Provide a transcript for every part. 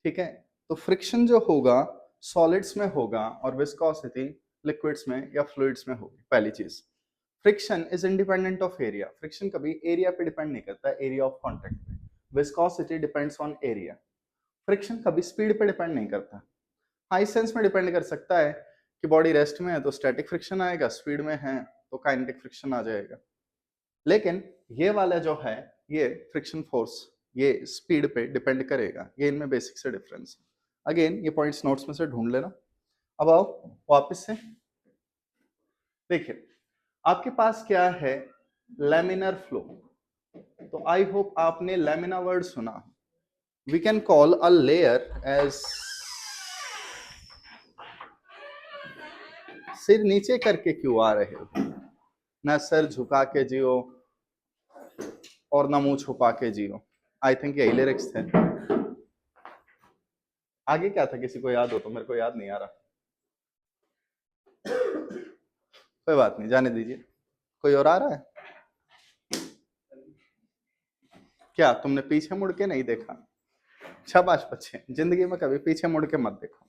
ठीक है। तो फ्रिक्शन जो होगा सॉलिड्स में होगा और विस्कोसिटी लिक्विड्स में या फ्लूइड्स में होगी। पहली चीज, friction is independent of area. Friction कभी एरिया पे डिपेंड नहीं करता, एरिया ऑफ कॉन्टैक्ट पे। Viscosity depends on area. Friction कभी स्पीड पे डिपेंड नहीं करता। हाई सेंस में डिपेंड कर सकता है कि बॉडी रेस्ट में है तो स्टैटिक फ्रिक्शन आएगा, स्पीड में है तो काइनेटिक फ्रिक्शन आ जाएगा। लेकिन ये वाला जो है, ये फ्रिक्शन फोर्स ये स्पीड पे डिपेंड करेगा। ये इनमें बेसिक से डिफरेंस है। अगेन ये पॉइंट्स नोट्स में से ढूंढ लेना। अब आओ वापस से देखिए, आपके पास क्या है, लैमिनर फ्लो। तो आई होप आपने लैमिना वर्ड सुना। We can call a layer as, सिर नीचे करके क्यों आ रहे हो, ना सर झुका के जियो और ना मुंह छुपा के जियो। आई थिंक यही लिरिक्स थे। आगे क्या था, किसी को याद हो तो, मेरे को याद नहीं आ रहा। कोई बात नहीं, जाने दीजिए। कोई और आ रहा है क्या? तुमने पीछे मुड़ के नहीं देखा? शाबाश बच्चे, जिंदगी में कभी पीछे मुड़ के मत देखो,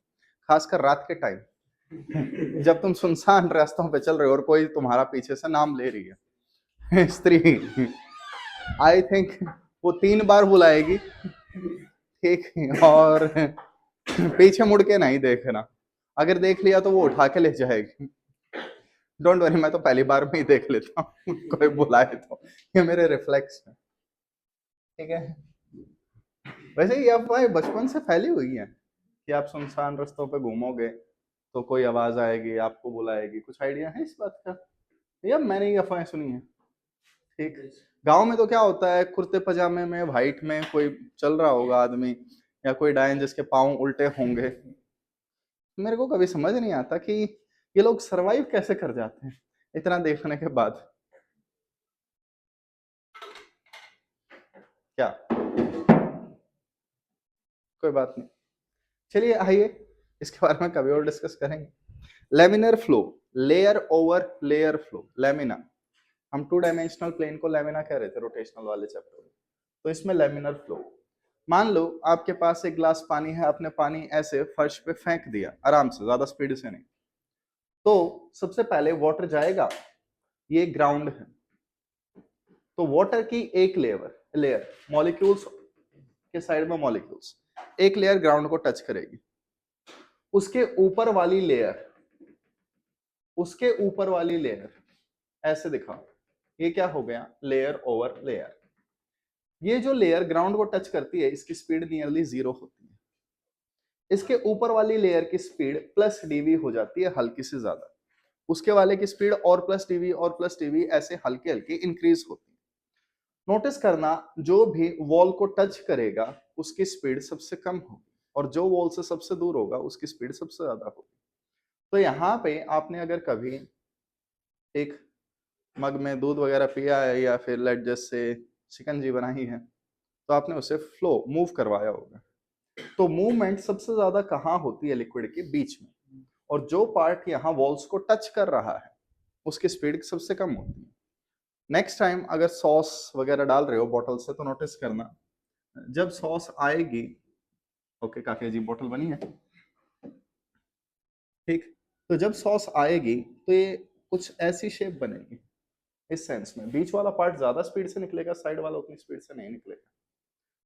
खासकर रात के टाइम जब तुम सुनसान रास्तों पे चल रहे हो और कोई तुम्हारा पीछे से नाम ले रही है स्त्री। आई थिंक वो 3 बार बुलाएगी, ठीक, और पीछे मुड़ के नहीं देखना। अगर देख लिया तो वो उठा के ले जाएगी। डोंट वरी, मैं तो पहली बार में ही देख लेता हूँ कोई बुलाए तो, ये मेरे रिफ्लेक्स है। ठीक है। वैसे ये अफवाहें बचपन से फैली हुई है कि आप सुनसान रास्तों पे घूमोगे तो कोई आवाज आएगी, आपको बुलाएगी। कुछ आइडिया है इस बात का? या मैंने ये अफवाहें सुनी है? ठीक। गांव में तो क्या होता है, कुर्ते पजामे में वाइट में कोई चल रहा होगा आदमी, या कोई डायन जिसके पांव उल्टे होंगे। मेरे को कभी समझ नहीं आता कि ये लोग सरवाइव कैसे कर जाते हैं इतना देखने के बाद। क्या? कोई बात नहीं, चलिए आइए इसके बारे में कभी और डिस्कस करेंगे। Laminar flow, layer over layer flow. Lamina, हम 2 डायमेंशनल प्लेन को लेमिना कह रहे थे रोटेशनल वाले चैप्टर में। तो इसमें लेमिनर फ्लो, मान लो आपके पास एक गिलास पानी है, आपने पानी ऐसे फर्श पे फेंक दिया आराम से, ज्यादा स्पीड से नहीं। तो सबसे पहले वाटर जाएगा, ये ग्राउंड है। तो वाटर की एक लेयर मॉलिक्यूल्स के साइड में मॉलिक्यूल्स, एक लेयर ग्राउंड को टच करेगी। उसके ऊपर वाली लेयर, उसके ऊपर वाली लेयर ऐसे दिखा, ये क्या हो गया, लेयर ओवर लेयर। ये जो लेयर ग्राउंड को टच करती है इसकी स्पीड नियरली 0 होती है। इसके ऊपर वाली लेयर की स्पीड प्लस डीवी हो जाती है, हल्की से ज्यादा। उसके वाले की स्पीड और प्लस डीवी ऐसे हल्के हल्के इंक्रीज होती है। नोटिस करना, जो भी वॉल को टच करेगा उसकी स्पीड सबसे कम होगी, और जो वॉल से सबसे दूर होगा उसकी स्पीड सबसे ज्यादा होगी। तो यहाँ पे आपने अगर कभी एक मग में दूध वगैरह पिया है या फिर लेट जैसे शिकंजी बनाई है, तो आपने उसे फ्लो मूव करवाया होगा। तो मूवमेंट सबसे ज्यादा कहाँ होती है, लिक्विड के बीच में। और जो पार्ट यहाँ वॉल्स को टच कर रहा है उसकी स्पीड सबसे कम होती है। नेक्स्ट टाइम अगर सॉस वगैरह डाल रहे हो बॉटल से तो नोटिस करना, जब सॉस आएगी, ओके काके जी बोतल बनी है, ठीक, तो जब सॉस आएगी तो ये कुछ ऐसी शेप बनेगी। इस सेंस में बीच वाला पार्ट ज्यादा स्पीड से निकलेगा, साइड वाला उतनी स्पीड से नहीं निकलेगा।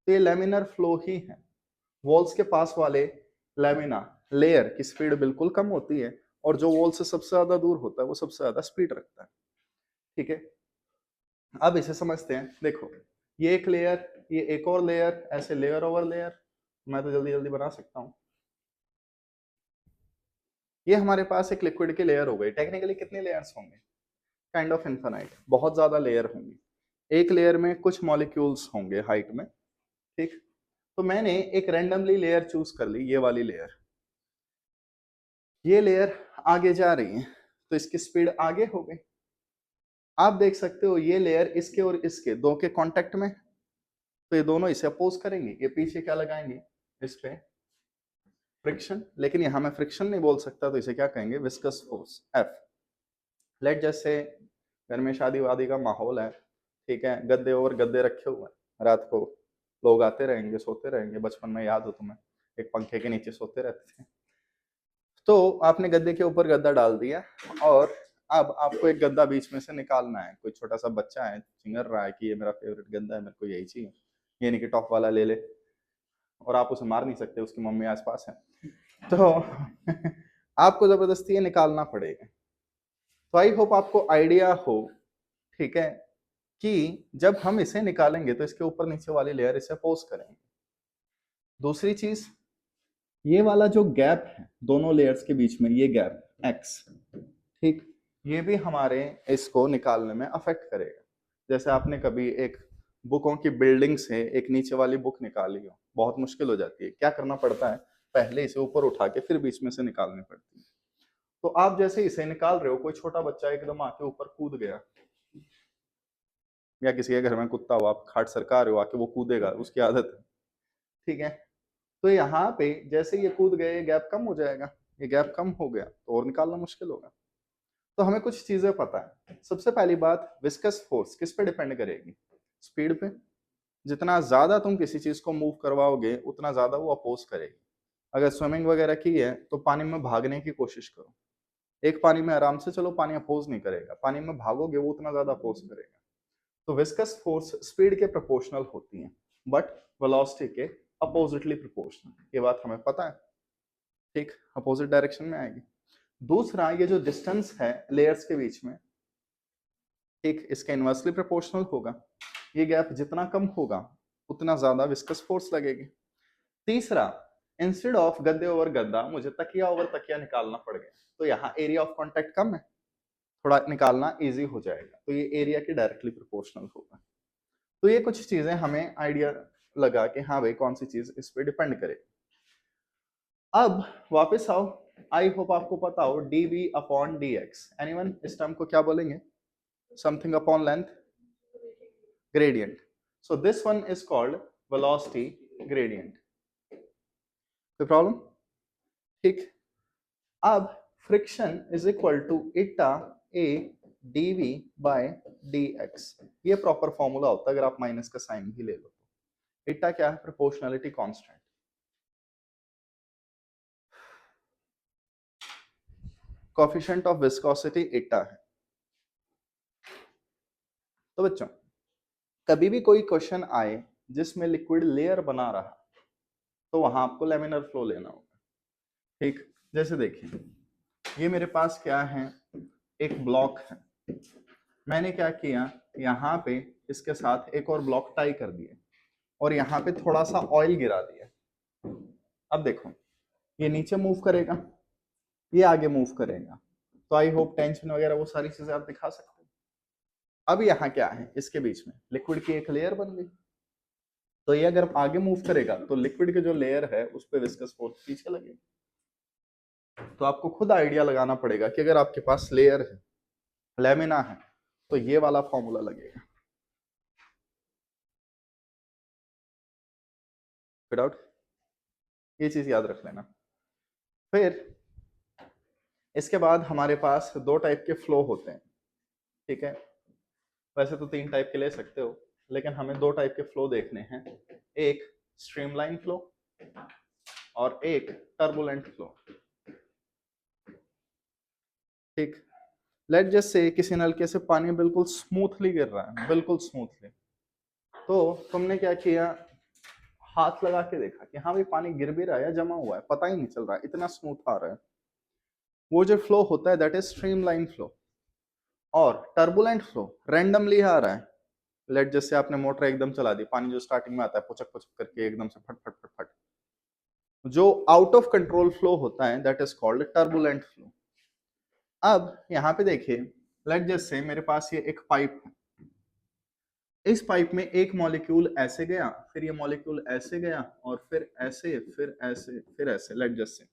तो ये लेमिनर फ्लो ही है। वॉल्स के पास वाले लेमिना लेयर की स्पीड बिल्कुल कम होती है, और जो वॉल से सबसे ज्यादा दूर होता है वो सबसे ज्यादा स्पीड रखता है। ठीक है, अब इसे समझते हैं। देखो, ये एक लेयर, ये एक और लेयर, ऐसे लेयर ओवर लेयर। मैं तो जल्दी जल्दी बना सकता हूँ। ये हमारे पास एक लिक्विड की लेयर हो गई। टेक्निकली कितने लेयर्स होंगे, काइंड ऑफ इनफाइनाइट, बहुत ज्यादा लेयर होंगी। एक लेयर में कुछ मॉलिक्यूल्स होंगे हाइट में, ठीक। तो मैंने एक रैंडमली लेयर चूज कर ली, ये वाली लेयर। ये लेयर आगे जा रही है तो इसकी स्पीड आगे हो गई। आप देख सकते हो ये लेयर इसके और इसके दो के कांटेक्ट में, तो ये दोनों इसे अपोज करेंगे। ये पीछे क्या लगाएंगे, इस पे फ्रिक्शन। लेकिन यहां मैं फ्रिक्शन नहीं बोल सकता, तो इसे क्या कहेंगे, विस्कस फोर्स, एफ। लेट जैसे घर में शादी वादी का माहौल है, ठीक है, गद्दे और गद्दे रखे हुए हैं, रात को लोग आते रहेंगे सोते रहेंगे, बचपन में याद हो तुम्हें, एक पंखे के नीचे सोते रहते थे। तो आपने गद्दे के ऊपर गद्दा डाल दिया और अब आपको एक गद्दा बीच में से निकालना है। कोई छोटा सा बच्चा है, चिंगर रहा है कि ये मेरा फेवरेट गद्दा है, मेरे को यही चाहिए, ये नहीं कि टॉप वाला ले ले, और आप उसे मार नहीं सकते, उसकी मम्मी आसपास है, तो आपको जबरदस्ती ये निकालना पड़ेगा। तो आई होप आपको आइडिया हो, ठीक है, कि जब हम इसे निकालेंगे तो इसके ऊपर नीचे वाली लेयर इसे अपोज करेंगे। दूसरी चीज, ये वाला जो गैप है दोनों लेयर्स के बीच में, ये गैप x, ठीक, ये भी हमारे इसको निकालने में अफेक्ट करेगा। जैसे आपने कभी एक बुकों की बिल्डिंग से एक नीचे वाली बुक निकाली हो, बहुत मुश्किल हो जाती है, क्या करना पड़ता है, पहले इसे ऊपर उठा के फिर बीच में से निकालनी पड़ती है। तो आप जैसे इसे निकाल रहे हो, कोई छोटा बच्चा एकदम आके ऊपर कूद गया, या किसी के घर में कुत्ता हो, आप खाट सरका रहे हो, आके वो कूदेगा, उसकी आदत है, ठीक है। तो यहाँ पे जैसे ये कूद गए, ये गैप कम हो जाएगा, ये गैप कम हो गया तो और निकालना मुश्किल होगा। तो हमें कुछ चीजें पता है। सबसे पहली बात, विस्कस फोर्स किस पे डिपेंड करेगी, स्पीड पे। जितना ज्यादा तुम किसी चीज को मूव करवाओगे उतना ज्यादा वो अपोज करेगी। अगर स्विमिंग वगैरह की है तो पानी में भागने की कोशिश करो, एक पानी में आराम से चलो, पानी अपोज नहीं करेगा, पानी में भागोगे वो उतना ज्यादा अपोज करेगा। तो विस्कस फोर्स स्पीड के प्रोपोर्शनल होती है, बट वेलोसिटी के अपोजिटली प्रोपोर्शनल, ये बात हमें पता है, ठीक, अपोजिट डायरेक्शन में आएगी। दूसरा, ये जो डिस्टेंस है लेयर्स के बीच में, ठीक, इसके इनवर्सली प्रोपोर्शनल होगा। ये गैप जितना कम होगा उतना ज्यादा विस्कस फोर्स लगेगी। तीसरा, इंस्टेड ऑफ गद्दे ओवर गद्दा मुझे तकिया ओवर तकिया निकालना पड़ गया, तो यहाँ एरिया ऑफ कॉन्टेक्ट कम है, थोड़ा निकालना इजी हो जाएगा, तो ये एरिया के डायरेक्टली प्रोपोर्शनल होगा। तो ये कुछ चीजें हमें आइडिया लगा कि हाँ भाई कौन सी चीज इस पे डिपेंड करे। अब वापस आओ, आई होप आपको पता हो dv अपॉन dx, एनीवन इस टर्म को क्या बोलेंगे, something upon length, gradient. So this one is called velocity gradient. कोई प्रॉब्लम, ठीक। अब फ्रिक्शन इज इक्वल टू इटा ए dv बाय dx, ये प्रॉपर फॉर्मूला होता है, अगर आप माइनस का साइन भी ले लो तो। इटा क्या है, proportionality constant. Coefficient of viscosity इटा है। तो बच्चों, कभी भी कोई क्वेश्चन आए जिसमें लिक्विड लेयर बना रहा, तो वहां आपको लेमिनर फ्लो लेना होगा, ठीक। जैसे देखिए, ये मेरे पास क्या है, एक ब्लॉक है, मैंने क्या किया, यहाँ पे इसके साथ एक और ब्लॉक टाई कर दिया और यहाँ पे थोड़ा सा ऑयल गिरा दिया। अब देखो, ये नीचे मूव करेगा, ये आगे मूव करेगा, तो आई होप टेंशन वगैरह वो सारी चीजें आप दिखा सकते हो। अब यहाँ क्या है, इसके बीच में लिक्विड की एक लेयर बन गई, तो ये अगर आगे मूव करेगा तो लिक्विड के जो लेयर है उस पर विस्कस फोर्स पीछे लगेगी। तो आपको खुद आइडिया लगाना पड़ेगा कि अगर आपके पास लेयर है, लेमिना है, तो ये वाला फॉर्मूला लगेगा। डाउट, ये चीज याद रख लेना। फिर इसके बाद हमारे पास दो टाइप के फ्लो होते हैं, ठीक है। वैसे तो तीन टाइप के ले सकते हो, लेकिन हमें दो टाइप के फ्लो देखने हैं, एक स्ट्रीमलाइन फ्लो और एक टर्बुलेंट फ्लो, ठीक। लेट जस्ट से किसी नलके से पानी बिल्कुल स्मूथली गिर रहा है, बिल्कुल स्मूथली, तो तुमने क्या किया, हाथ लगा के देखा कि हाँ भाई पानी गिर भी रहा है या जमा हुआ है, पता ही नहीं चल रहा है, इतना स्मूथ आ रहा है। वो जो फ्लो होता है दैट इज स्ट्रीमलाइन फ्लो। और टर्बुलेंट फ्लो रैंडमली आ रहा है, लेट जैसे आपने मोटर एकदम चला दी, पानी जो स्टार्टिंग में आता है पुचक पुचक करके एकदम से फट फट फट फट, जो आउट ऑफ कंट्रोल फ्लो होता है that is called turbulent flow. अब यहाँ पे देखिए, लेट जैसे मेरे पास ये एक पाइप है, इस पाइप में एक मॉलिक्यूल ऐसे गया, फिर ये मॉलिक्यूल ऐसे गया, और फिर ऐसे, फिर ऐसे, फिर ऐसे, लेट जस्ट से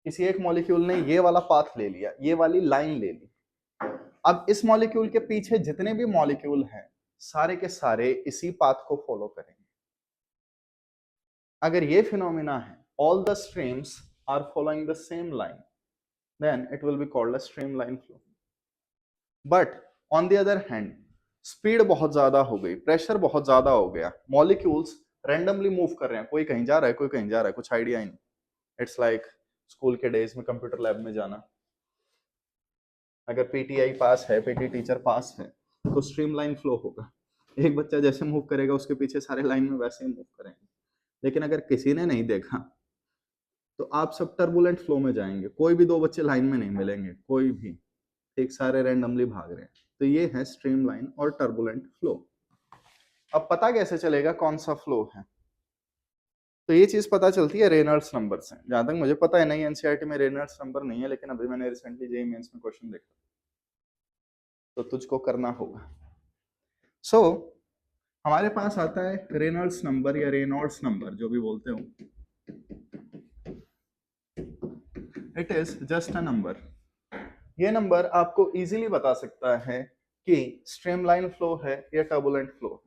किसी एक मॉलिक्यूल ने ये वाला पाथ ले लिया, ये वाली लाइन ले ली। अब इस मॉलिक्यूल के पीछे जितने भी मॉलिक्यूल हैं सारे के सारे इसी पाथ को फॉलो करेंगे। अगर ये फिनोमिना है, all the streams are following the same line, then it will be called a streamline flow. But on the other hand, speed बहुत ज्यादा हो गई, प्रेशर बहुत ज्यादा हो गया, मॉलिक्यूल्स रैंडमली मूव कर रहे हैं, कोई कहीं जा रहा है, कोई कहीं जा रहा है, कुछ आइडिया ही नहीं। इट्स लाइक स्कूल के डेज में कंप्यूटर लैब में जाना, अगर पीटीआई पास है, पीटी टीचर पास है, तो स्ट्रीमलाइन फ्लो होगा। एक बच्चा जैसे मूव करेगा उसके पीछे सारे लाइन में वैसे ही मूव करेंगे। लेकिन अगर किसी ने नहीं देखा तो आप सब टर्बुलेंट फ्लो में जाएंगे, कोई भी दो बच्चे लाइन में नहीं मिलेंगे, कोई भी, ठीक, सारे रैंडमली भाग रहे हैं। तो ये है स्ट्रीमलाइन और टर्बुलेंट फ्लो। अब पता कैसे चलेगा कौन सा फ्लो है? तो ये चीज पता चलती है रेनॉल्ड्स नंबर से। जहां तक मुझे पता है, नहीं एनसीईआरटी में रेनॉल्ड्स नंबर नहीं है, लेकिन अभी मैंने रिसेंटली जेईई मेंस में क्वेश्चन देखा, तो तुझको करना होगा। सो हमारे पास आता है रेनॉल्ड्स नंबर या रेनॉल्ड्स नंबर, जो भी बोलते हो। It is just a number. ये नंबर आपको इजीली बता सकता है कि स्ट्रीमलाइन फ्लो है या टर्बुलेंट फ्लो।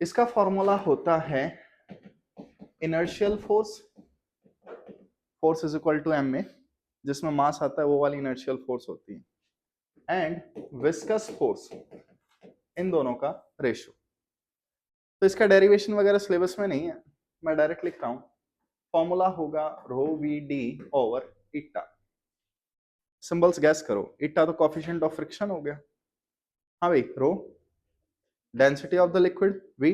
इसका फॉर्मूला होता है inertial force, force is equal to M A, जिसमें मास आता है वो वाली इनर्शियल फोर्स होती है, एंड विस्कस फोर्स, इन दोनों का रेशियो। तो इसका डेरिवेशन वगैरह सिलेबस में नहीं है, मैं डायरेक्ट लिख रहा हूं। फॉर्मूला होगा रो वी डी ओवर इटा। सिंबल्स गैस करो। इटा तो कोफिशिएंट ऑफ फ्रिक्शन हो गया। हाँ भाई, rho density of the liquid, v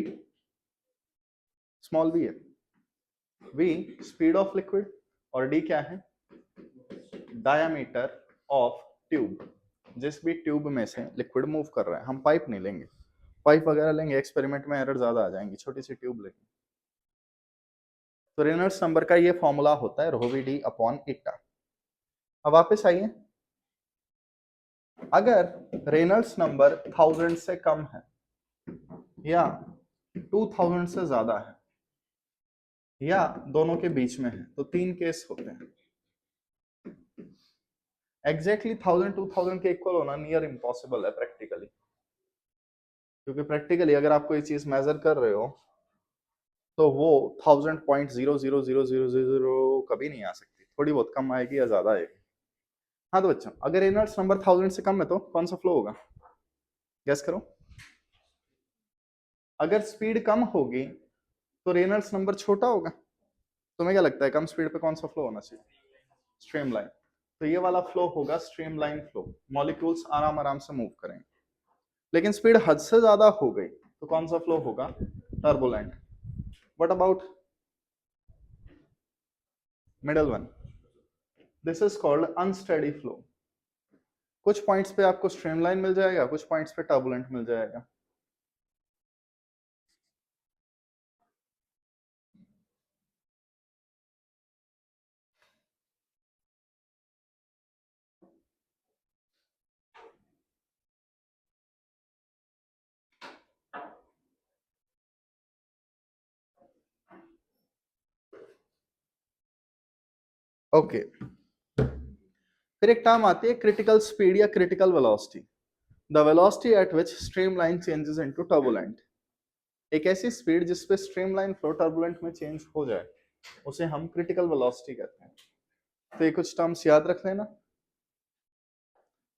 small v है, वी स्पीड ऑफ लिक्विड, और डी क्या है? Diameter of tube. जिस भी ट्यूब में से लिक्विड मूव कर रहा है, हम पाइप नहीं लेंगे, पाइप वगैरह लेंगे एक्सपेरिमेंट में एरर ज्यादा आ जाएंगी, छोटी सी ट्यूब लेंगे। तो रेनॉल्ड्स नंबर का ये फॉर्मूला होता है रो वी डी अपॉन इटा। अब वापस आइए, अगर रेनॉल्ड्स नंबर 1000 से कम है या 2000 से ज्यादा है या दोनों के बीच में है, तो तीन केस होते हैं। एग्जैक्टली 1000 2000 के इक्वल होना नियर इम्पॉसिबल है प्रैक्टिकली, क्योंकि प्रैक्टिकली अगर आप कोई चीज मेजर कर रहे हो तो वो 1000.00000 कभी नहीं आ सकती, थोड़ी बहुत कम आएगी या ज्यादा आएगी। हाँ तो बच्चों, अगर रेनॉल्ड्स नंबर 1000 से कम है तो कौन सा फ्लो होगा? गैस करो। अगर स्पीड कम होगी तो रेनॉल्ड्स नंबर छोटा होगा। तुम्हें क्या लगता है कम स्पीड पे कौन सा फ्लो होना चाहिए? स्ट्रीमलाइन। तो ये वाला फ्लो होगा स्ट्रीमलाइन फ्लो, मॉलिक्यूल्स आराम आराम से मूव करेंगे। लेकिन स्पीड हद से ज्यादा हो गई तो कौन सा फ्लो होगा? Turbulent. What about middle one? This is called unsteady flow. कुछ पॉइंट्स पे आपको स्ट्रीमलाइन मिल जाएगा, कुछ पॉइंट्स पे टर्बुलेंट मिल जाएगा। Okay okay. फिर एक टर्म आती है क्रिटिकल स्पीड या critical velocity, the velocity at which streamline changes into turbulent. एक ऐसी स्पीड जिस पे स्ट्रीमलाइन फ्लो टर्बुलेंट में चेंज हो जाए, उसे हम क्रिटिकल वेलोसिटी कहते हैं। तो ये कुछ टर्म्स याद रख लेना।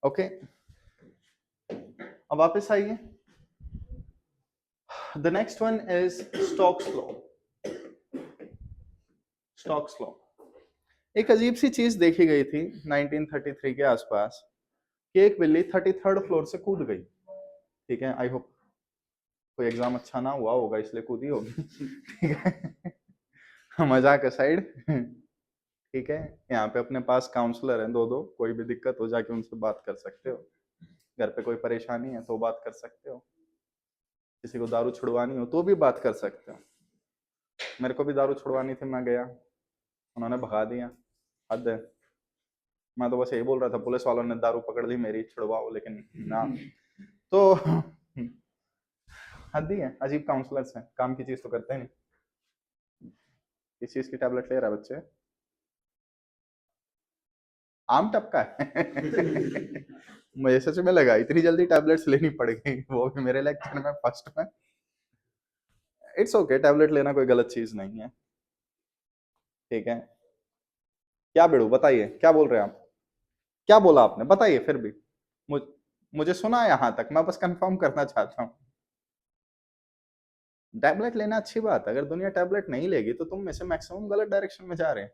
ओके, अब वापस आइए। The next one is Stokes law. Stokes law एक अजीब सी चीज देखी गई थी 1933 के आसपास कि एक बिल्ली 33rd फ्लोर से कूद गई। ठीक है, आई होप कोई एग्जाम अच्छा ना हुआ होगा इसलिए कूदी होगी। ठीक है, मजाक असाइड। ठीक है, यहाँ पे अपने पास काउंसलर हैं दो दो, कोई भी दिक्कत हो जाके उनसे बात कर सकते हो। घर पे कोई परेशानी है तो बात कर सकते हो, किसी को दारू छुड़वानी हो तो भी बात कर सकते हो। मेरे को भी दारू छुड़वानी थी, मैं गया, उन्होंने भगा दिया। हद है। मैं तो बस यही बोल रहा था पुलिस वालों ने दारू पकड़ ली मेरी, छुड़वाओ, लेकिन ना। तो हद ही है, अजीब काउंसलर्स हैं, काम की चीज तो करते नहीं। किस चीज की टैबलेट ले रहा है बच्चे? आम टपका है। मुझे सच में लगा इतनी जल्दी टैबलेट्स लेनी पड़ गई, वो भी मेरे लेक्चर में फर्स्ट में। इट्स ओके, टैबलेट लेना कोई गलत चीज नहीं है। ठीक है, क्या बेड़ू बताइए, क्या बोल रहे हैं आप? क्या बोला आपने बताइए फिर भी। मुझ, मुझे सुना यहां तक, मैं बस कंफर्म करना चाहता हूँ। टैबलेट लेना अच्छी बात है, अगर दुनिया टैबलेट नहीं लेगी तो तुम में से मैक्सिमम गलत डायरेक्शन में जा रहे हैं।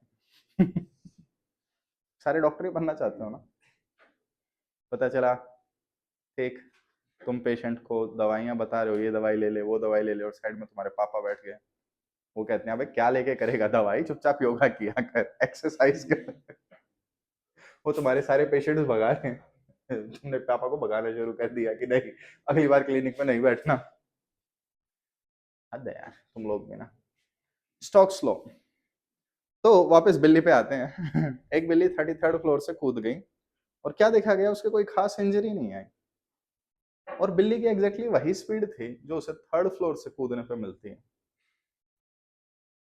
सारे डॉक्टर ही बनना चाहते हो ना। पता चला ठीक, तुम पेशेंट को दवाइयां बता रहे हो, ये दवाई ले ले वो दवाई ले ले, और साइड में तुम्हारे पापा बैठ गए, वो कहते हैं अबे क्या लेके करेगा दवाई, चुपचाप योगा किया कर, एक्सरसाइज कर। वो तुम्हारे सारे पेशेंट्स भगा रहे हैं, तुमने पापा को भगाना शुरू कर दिया कि नहीं अगली बार क्लिनिक में नहीं बैठना। हद है यार तुम लोग भी ना। Stocks law. तो वापस बिल्ली पे आते हैं। एक बिल्ली 33rd फ्लोर से कूद गई, और क्या देखा गया, उसके कोई खास इंजरी नहीं आई, और बिल्ली की एग्जैक्टली वही स्पीड थी जो उसे 3rd फ्लोर से कूदने पे मिलती है।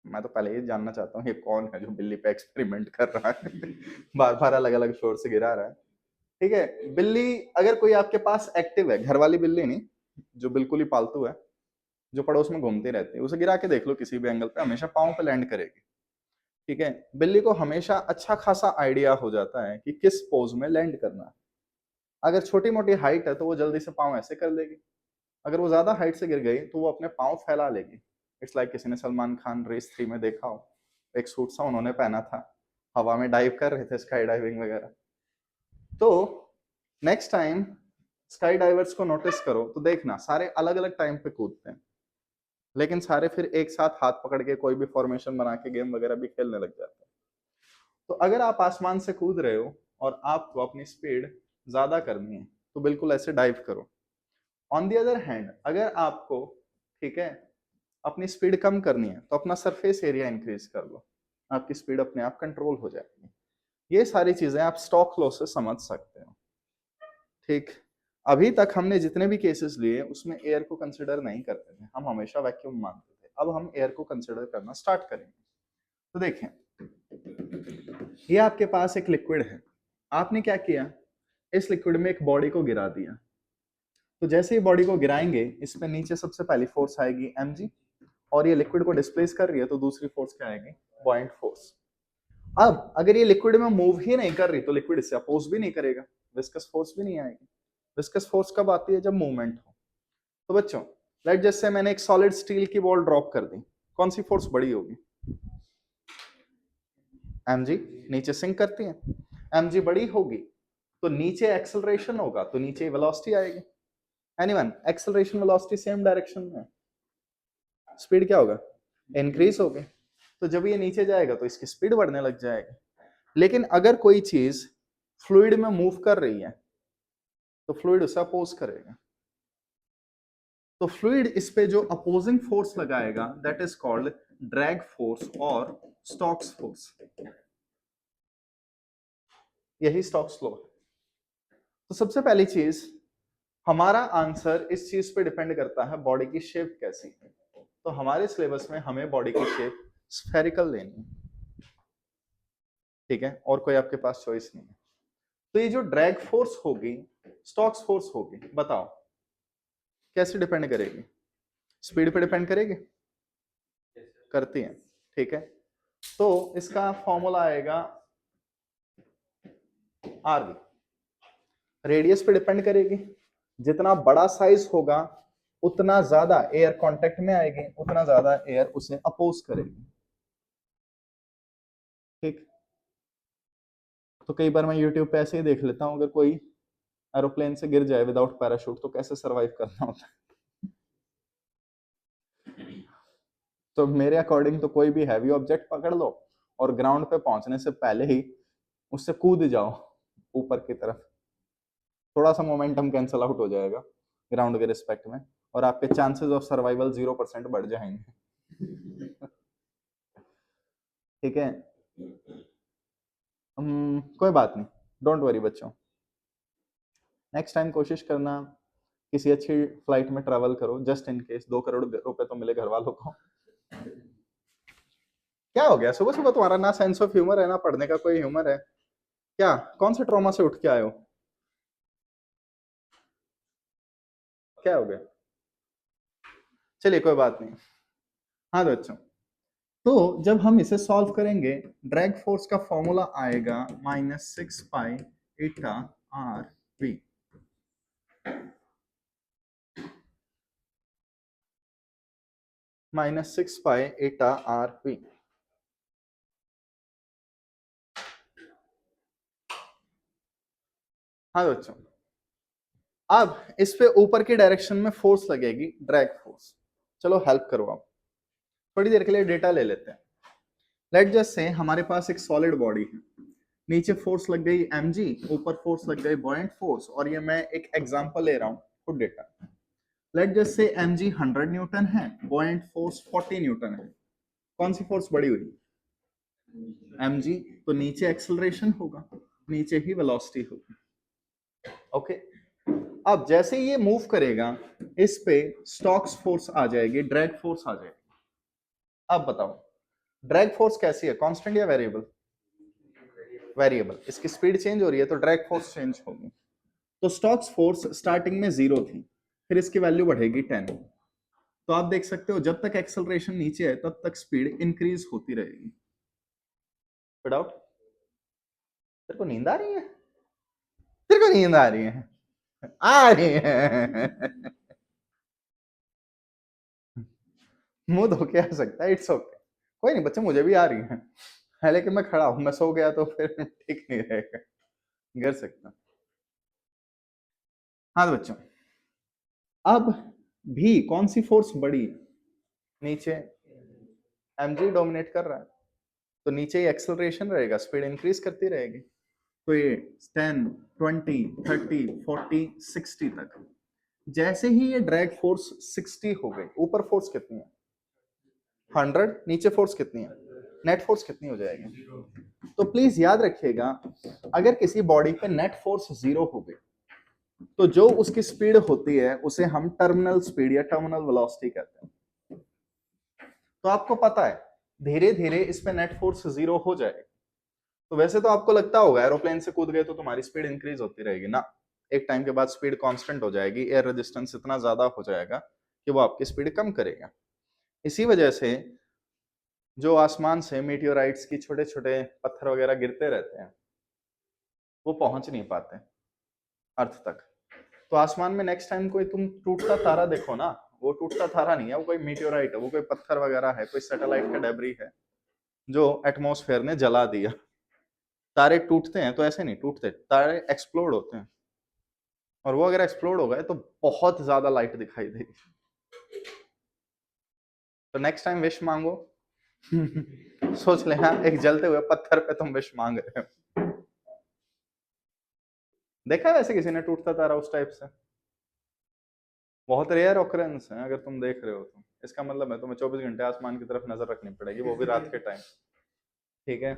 मैं तो पहले ही जानना चाहता हूँ ये कौन है जो बिल्ली पे एक्सपेरिमेंट कर रहा है। बार बार अलग अलग फ्लोर से गिरा रहा है। ठीक है, बिल्ली अगर कोई आपके पास एक्टिव है, घर वाली बिल्ली नहीं, जो बिल्कुल ही पालतू है, जो पड़ोस में घूमती रहती है, उसे गिरा के देख लो किसी भी एंगल पे, हमेशा पाँव पे लैंड करेगी। ठीक है, बिल्ली को हमेशा अच्छा खासा आइडिया हो जाता है कि किस पोज में लैंड करना है। अगर छोटी मोटी हाइट है तो वो जल्दी से पाँव ऐसे कर लेगी, अगर वो ज्यादा हाइट से गिर गई तो वो अपने पाँव फैला लेगी। इट्स लाइक किसी ने सलमान खान रेस 3 में देखा हो, एक सूट सा उन्होंने पहना था, हवा में डाइव कर रहे थे, स्काई डाइविंग वगैरह। तो नेक्स्ट टाइम स्काई डाइवर्स को नोटिस करो तो देखना सारे अलग अलग टाइम पे कूदते हैं, लेकिन सारे फिर एक साथ हाथ पकड़ के कोई भी फॉर्मेशन बना के गेम वगैरह भी खेलने लग जाते हैं। तो अगर आप आसमान से कूद रहे हो और आपको अपनी स्पीड ज्यादा करनी है तो बिल्कुल ऐसे डाइव करो। ऑन दी अदर हैंड अगर आपको, ठीक है, अपनी स्पीड कम करनी है तो अपना सरफेस एरिया इंक्रीज कर लो, आपकी स्पीड अपने आप कंट्रोल हो जाएगी। ये सारी चीजें आप स्टॉक लॉ से समझ सकते हो। ठीक, अभी तक हमने जितने भी केसेस लिए उसमें एयर को कंसिडर नहीं करते थे, हम हमेशा वैक्यूम मानते थे, अब हम एयर को कंसिडर करना स्टार्ट करेंगे। तो देखें, ये आपके पास एक लिक्विड है, आपने क्या किया, इस लिक्विड में एक बॉडी को गिरा दिया। तो जैसे ही बॉडी को गिराएंगे इस पे नीचे सबसे पहली फोर्स आएगी mg, और ये लिक्विड को डिस्प्लेस कर रही है तो दूसरी फोर्स क्या आएगी, बॉइंट फोर्स। अब अगर ये लिक्विड में मूव ही नहीं कर रही तो लिक्विड इससे अपोज भी नहीं करेगा, विस्कस फोर्स भी नहीं आएगी। विस्कस फोर्स कब आती है, जब मूवमेंट हो। तो बच्चों लेट जैसे मैंने एक सॉलिड स्टील की बॉल ड्रॉप कर दी, कौन सी फोर्स बड़ी होगी, mg, नीचे सिंक करती है, mg बड़ी होगी तो नीचे एक्सेलरेशन होगा तो नीचे वेलोसिटी आएगी। Anyone, acceleration velocity same direction में, स्पीड क्या होगा, इंक्रीज होगी। तो जब ये नीचे जाएगा तो इसकी स्पीड बढ़ने लग जाएगी। लेकिन अगर कोई चीज फ्लूइड में मूव कर रही है तो फ्लूइड उसे अपोज करेगा, तो फ्लूइड इस पे जो अपोजिंग फोर्स लगाएगा that is called drag force और स्टोक्स फोर्स। यही स्टोक्स लॉ। तो सबसे पहली चीज, हमारा आंसर इस चीज पे डिपेंड करता है बॉडी की शेप कैसी है। तो हमारे सिलेबस में हमें बॉडी की शेप स्फेरिकल लेनी है, ठीक है, और कोई आपके पास चॉइस नहीं है। तो ये जो ड्रैग फोर्स होगी, स्टोक्स फोर्स होगी, बताओ कैसे डिपेंड करेगी, स्पीड पे डिपेंड करेगी, करती है, ठीक है। तो इसका फॉर्मूला आएगा आरवी, रेडियस पे डिपेंड करेगी, जितना बड़ा साइज होगा उतना ज्यादा एयर कांटेक्ट में आएगी, उतना ज्यादा एयर उसे अपोज करेगी। ठीक, तो कई बार मैं यूट्यूब पे ऐसे ही देख लेता हूँ, अगर कोई एरोप्लेन से गिर जाए विदाउट पैराशूट तो कैसे सरवाइव करना होता है। तो मेरे अकॉर्डिंग तो कोई भी हैवी ऑब्जेक्ट पकड़ लो और ग्राउंड पे पहुंचने से पहले ही उससे कूद जाओ ऊपर की तरफ, थोड़ा सा मोमेंटम कैंसल आउट हो जाएगा ग्राउंड के रिस्पेक्ट में, और आपके चांसेस ऑफ सर्वाइवल 0% बढ़ जाएंगे। ठीक है, कोई बात नहीं, डोंट वरी बच्चों, नेक्स्ट टाइम कोशिश करना किसी अच्छी फ्लाइट में ट्रैवल करो, जस्ट इन केस 2 करोड़ रुपए तो मिले घर वालों को। क्या हो गया, सुबह सुबह तुम्हारा ना सेंस ऑफ ह्यूमर है ना पढ़ने का कोई ह्यूमर है क्या, कौन से ट्रॉमा से उठ के आए हो, क्या हो गया, चलिए कोई बात नहीं। हाँ बच्चों, तो जब हम इसे सॉल्व करेंगे ड्रैग फोर्स का फॉर्मूला आएगा -6π/8r/v। Minus 6 pi Etah are we. हाँ बच्चों, अब इस पे ऊपर की डायरेक्शन में फोर्स लगेगी, ड्रैग फोर्स। चलो हेल्प करो आप, थोड़ी देर के लिए डेटा ले लेते हैं। लेट जस्ट से हमारे पास एक सॉलिड बॉडी है, नीचे फोर्स लग गई mg, ऊपर फोर्स लग गई बॉयंट फोर्स, और ये मैं एक एग्जांपल ले रहा हूँ खुद data. Let just say mg 100 Newton है, बॉयंट फोर्स 40 न्यूटन है। कौन सी फोर्स बड़ी हुई? mg। तो नीचे एक्सेलरेशन होगा, नीचे ही वेलोसिटी होगी। ओके, अब जैसे ये मूव करेगा, इस पे स्टोक्स फोर्स आ जाएगी, ड्रैग फोर्स आ जाएगी। अब बताओ ड्रैग फोर्स कैसी है, कांस्टेंट या वेरिएबल? वेरिएबल। इसकी स्पीड चेंज हो रही है तो ड्रैग फोर्स चेंज होगी। तो स्टोक्स फोर्स स्टार्टिंग में 0 थी, फिर इसकी वैल्यू बढ़ेगी 10। तो आप देख सकते हो जब तक एक्सेलरेशन नीचे है तब तक स्पीड इंक्रीज होती रहेगी। डाउट? तेरे को नींद आ रही है? तेरे को नींद आ रही है? आ रही है। मुंह धो के आ सकता है, इट्स ओके। कोई नहीं बच्चे, मुझे भी आ रही है लेकिन मैं खड़ा हूं, मैं सो गया तो फिर ठीक नहीं रहेगा, गिर सकता। हाँ तो बच्चों, अब भी कौन सी फोर्स बड़ी? नीचे mg डोमिनेट कर रहा है, तो नीचे ही एक्सेलरेशन रहेगा, स्पीड इंक्रीज करती रहेगी। तो ये 10, 20, 30, 40, 60 तक। जैसे ही ये ड्रैग फोर्स 60 हो गई, ऊपर फोर्स कितनी है? 100। नीचे फोर्स कितनी है? नेट फोर्स कितनी हो जाएगी? तो प्लीज याद रखिएगा, अगर किसी बॉडी पे नेट फोर्स 0 हो गई तो जो उसकी स्पीड होती है उसे हम टर्मिनल स्पीड या टर्मिनल वेलोसिटी कहते हैं। तो आपको पता है धीरे धीरे इस पे नेट फोर्स 0 हो जाएगा। तो वैसे तो आपको लगता होगा एरोप्लेन से कूद गए तो तुम्हारी स्पीड इंक्रीज होती रहेगी ना, एक टाइम के बाद स्पीड कांस्टेंट हो जाएगी, एयर रेजिस्टेंस इतना ज्यादा हो जाएगा कि वो आपकी स्पीड कम करेगा। इसी वजह से जो आसमान से मीटियोराइट्स की छोटे छोटे पत्थर वगैरह गिरते रहते हैं वो पहुंच नहीं पाते अर्थ तक। तो आसमान में नेक्स्ट टाइम कोई तुम टूटता तारा देखो ना, वो टूटता तारा नहीं है, वो कोई मीटियोराइट है, वो कोई पत्थर वगैरह है, कोई सैटेलाइट का डेब्री है जो एटमॉस्फेयर ने जला दिया। तारे टूटते हैं तो ऐसे नहीं टूटते, तारे एक्सप्लोड होते हैं, और वो अगर एक्सप्लोड हो गए तो बहुत ज्यादा लाइट दिखाई देगी। तो नेक्स्ट टाइम विश मांगो सोच लेना एक जलते हुए पत्थर पे तुम विश मांग रहे हो। देखा है वैसे किसी ने टूटता तारा उस टाइप से? बहुत रेयर ऑकरेंस है, अगर तुम देख रहे हो तो इसका मतलब है तुम्हें 24 घंटे आसमान की तरफ नजर रखनी पड़ेगी, वो भी रात के टाइम। ठीक है,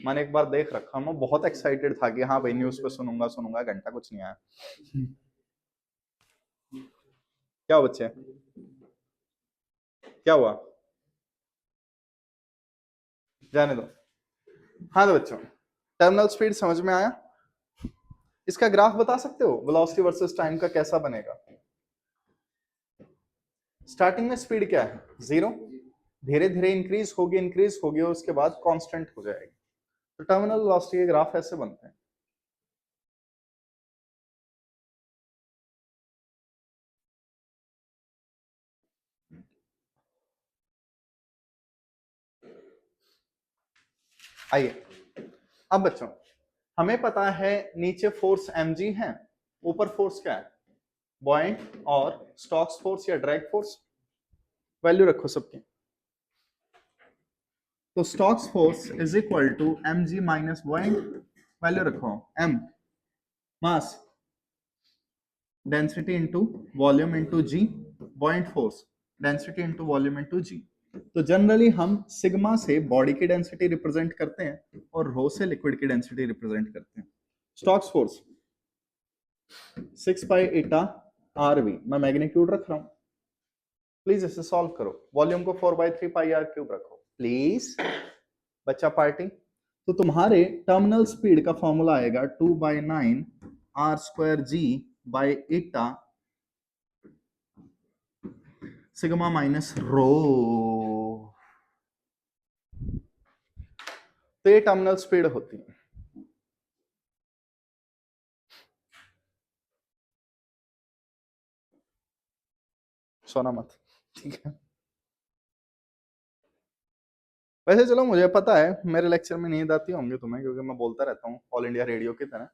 मैंने एक बार देख रखा, मैं बहुत एक्साइटेड था कि हाँ भाई न्यूज पे सुनूंगा सुनूंगा, घंटा कुछ नहीं आया। क्या बच्चे, क्या हुआ? जाने दो। हाँ तो बच्चों, टर्मिनल स्पीड समझ में आया? इसका ग्राफ बता सकते हो वेलोसिटी वर्सेस टाइम का कैसा बनेगा? स्टार्टिंग में स्पीड क्या है? 0। धीरे धीरे इंक्रीज होगी और उसके बाद कांस्टेंट हो जाएगी। तो टर्मिनल वेलोसिटी के ग्राफ ऐसे बनते हैं। आइए, अब बच्चों हमें पता है नीचे फोर्स mg है, ऊपर फोर्स क्या है? बॉयंट और स्टोक्स फोर्स या ड्रैग फोर्स। वैल्यू रखो सबकी। तो Stokes force is equal to mg minus buoyant, value रखो m, mass density into volume into g, buoyant force density into volume into g. तो जनरली हम सिग्मा से body की density represent करते हैं और रो से लिक्विड की डेंसिटी रिप्रेजेंट करते हैं। Stokes force 6 pi Etah are we, मैं मैग्नीट्यूड रख रहा हूं, प्लीज इसे सॉल्व करो। वॉल्यूम को 4/3 पाई आर क्यूब रखो प्लीज, बच्चा पार्टी। तो तुम्हारे टर्मिनल स्पीड का फॉर्मूला आएगा 2/9 are square ji by Etah sigma minus rho. तो ये टर्मिनल स्पीड होती है। सोना मत, ठीक है? वैसे चलो, मुझे पता है मेरे लेक्चर में नींद आती होंगी तुम्हें, क्योंकि मैं बोलता रहता हूँ ऑल इंडिया रेडियो की तरह।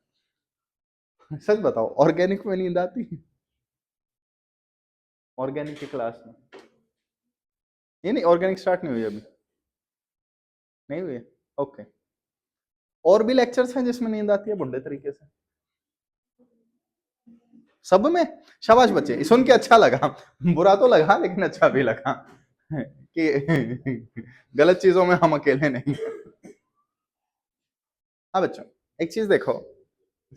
सच बताओ, ऑर्गेनिक में नींद आती है? ऑर्गेनिक की क्लास में? ये नहीं, ऑर्गेनिक स्टार्ट नहीं हुई अभी? नहीं हुई है? ओके। और भी लेक्चर्स हैं जिसमें नींद आती है बुढ़े तरीके से? सब में? शाबाश बच्चे, सुन के अच्छा लगा। बुरा तो लगा, लेकिन अच्छा भी लगा कि गलत चीजों में हम अकेले नहीं। हाँ बच्चों, एक चीज देखो,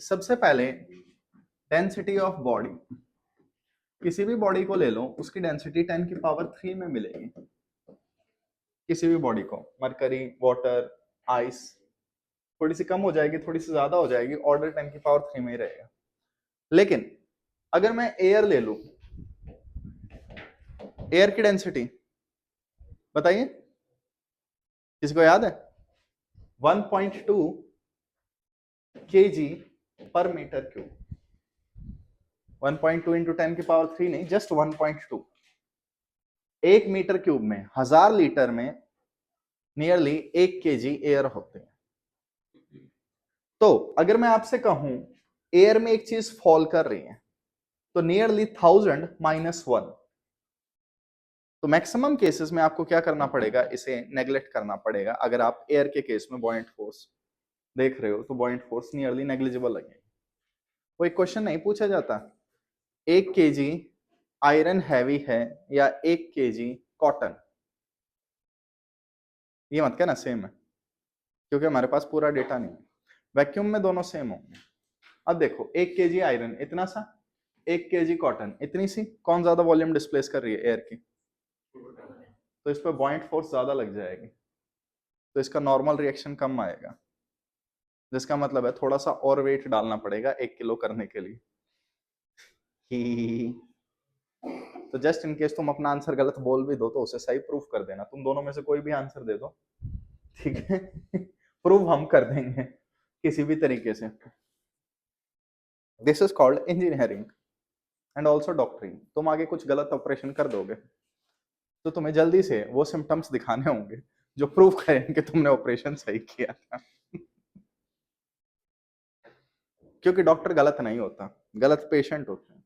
सबसे पहले डेंसिटी ऑफ बॉडी, किसी भी बॉडी को ले लो, उसकी डेंसिटी 10⁻³ में मिलेगी। किसी भी बॉडी को, मरकरी, वाटर, आइस, थोड़ी सी कम हो जाएगी, थोड़ी सी ज्यादा हो जाएगी, ऑर्डर 10⁻³ में ही रहेगा। लेकिन अगर मैं एयर ले लूं, एयर की डेंसिटी बताइए, किसी को याद है? 1.2 kg पर मीटर क्यूब। 1.2 इंटू 10⁻³ नहीं, जस्ट 1.2। 1 मीटर क्यूब में, 1000 लीटर में नियरली 1 kg एयर होते हैं। तो अगर मैं आपसे कहूं एयर में एक चीज फॉल कर रही है, तो नियरली 1000 - 1। तो मैक्सिमम केसेस में आपको क्या करना पड़ेगा, इसे नेग्लेक्ट करना पड़ेगा। अगर आप एयर के केस में बॉयंट फोर्स देख रहे हो, तो बॉयंट फोर्स नियरली नेग्लिजिबल लगेगी। कोई क्वेश्चन नहीं पूछा जाता 1 kg आयरन हैवी है या 1 kg कॉटन। ये मत कहना सेम है, क्योंकि हमारे पास पूरा डेटा नहीं है। वैक्यूम में दोनों सेम होंगे। अब देखो, 1 kg आयरन इतना सा, 1 kg कॉटन इतनी सी, कौन ज्यादा वॉल्यूम डिस्प्लेस कर रही है? एयर की। तो इस पर बॉयंट फोर्स ज्यादा लग जाएगी, तो इसका नॉर्मल रिएक्शन कम आएगा, जिसका मतलब है थोड़ा सा और वेट डालना पड़ेगा 1 किलो करने के लिए। तो जस्ट इन केस तुम अपना आंसर गलत बोल भी दो, तो उसे सही प्रूफ कर देना। तुम दोनों में से कोई भी आंसर दे दो, ठीक है? प्रूव हम कर देंगे किसी भी तरीके से। This is called engineering and also doctoring. तुम आगे कुछ गलत ऑपरेशन कर दोगे, तो तुम्हें जल्दी से वो सिम्टम्स दिखाने होंगे जो प्रूव करें कि तुमने ऑपरेशन सही किया था। क्योंकि डॉक्टर गलत नहीं होता, गलत पेशेंट होते हैं।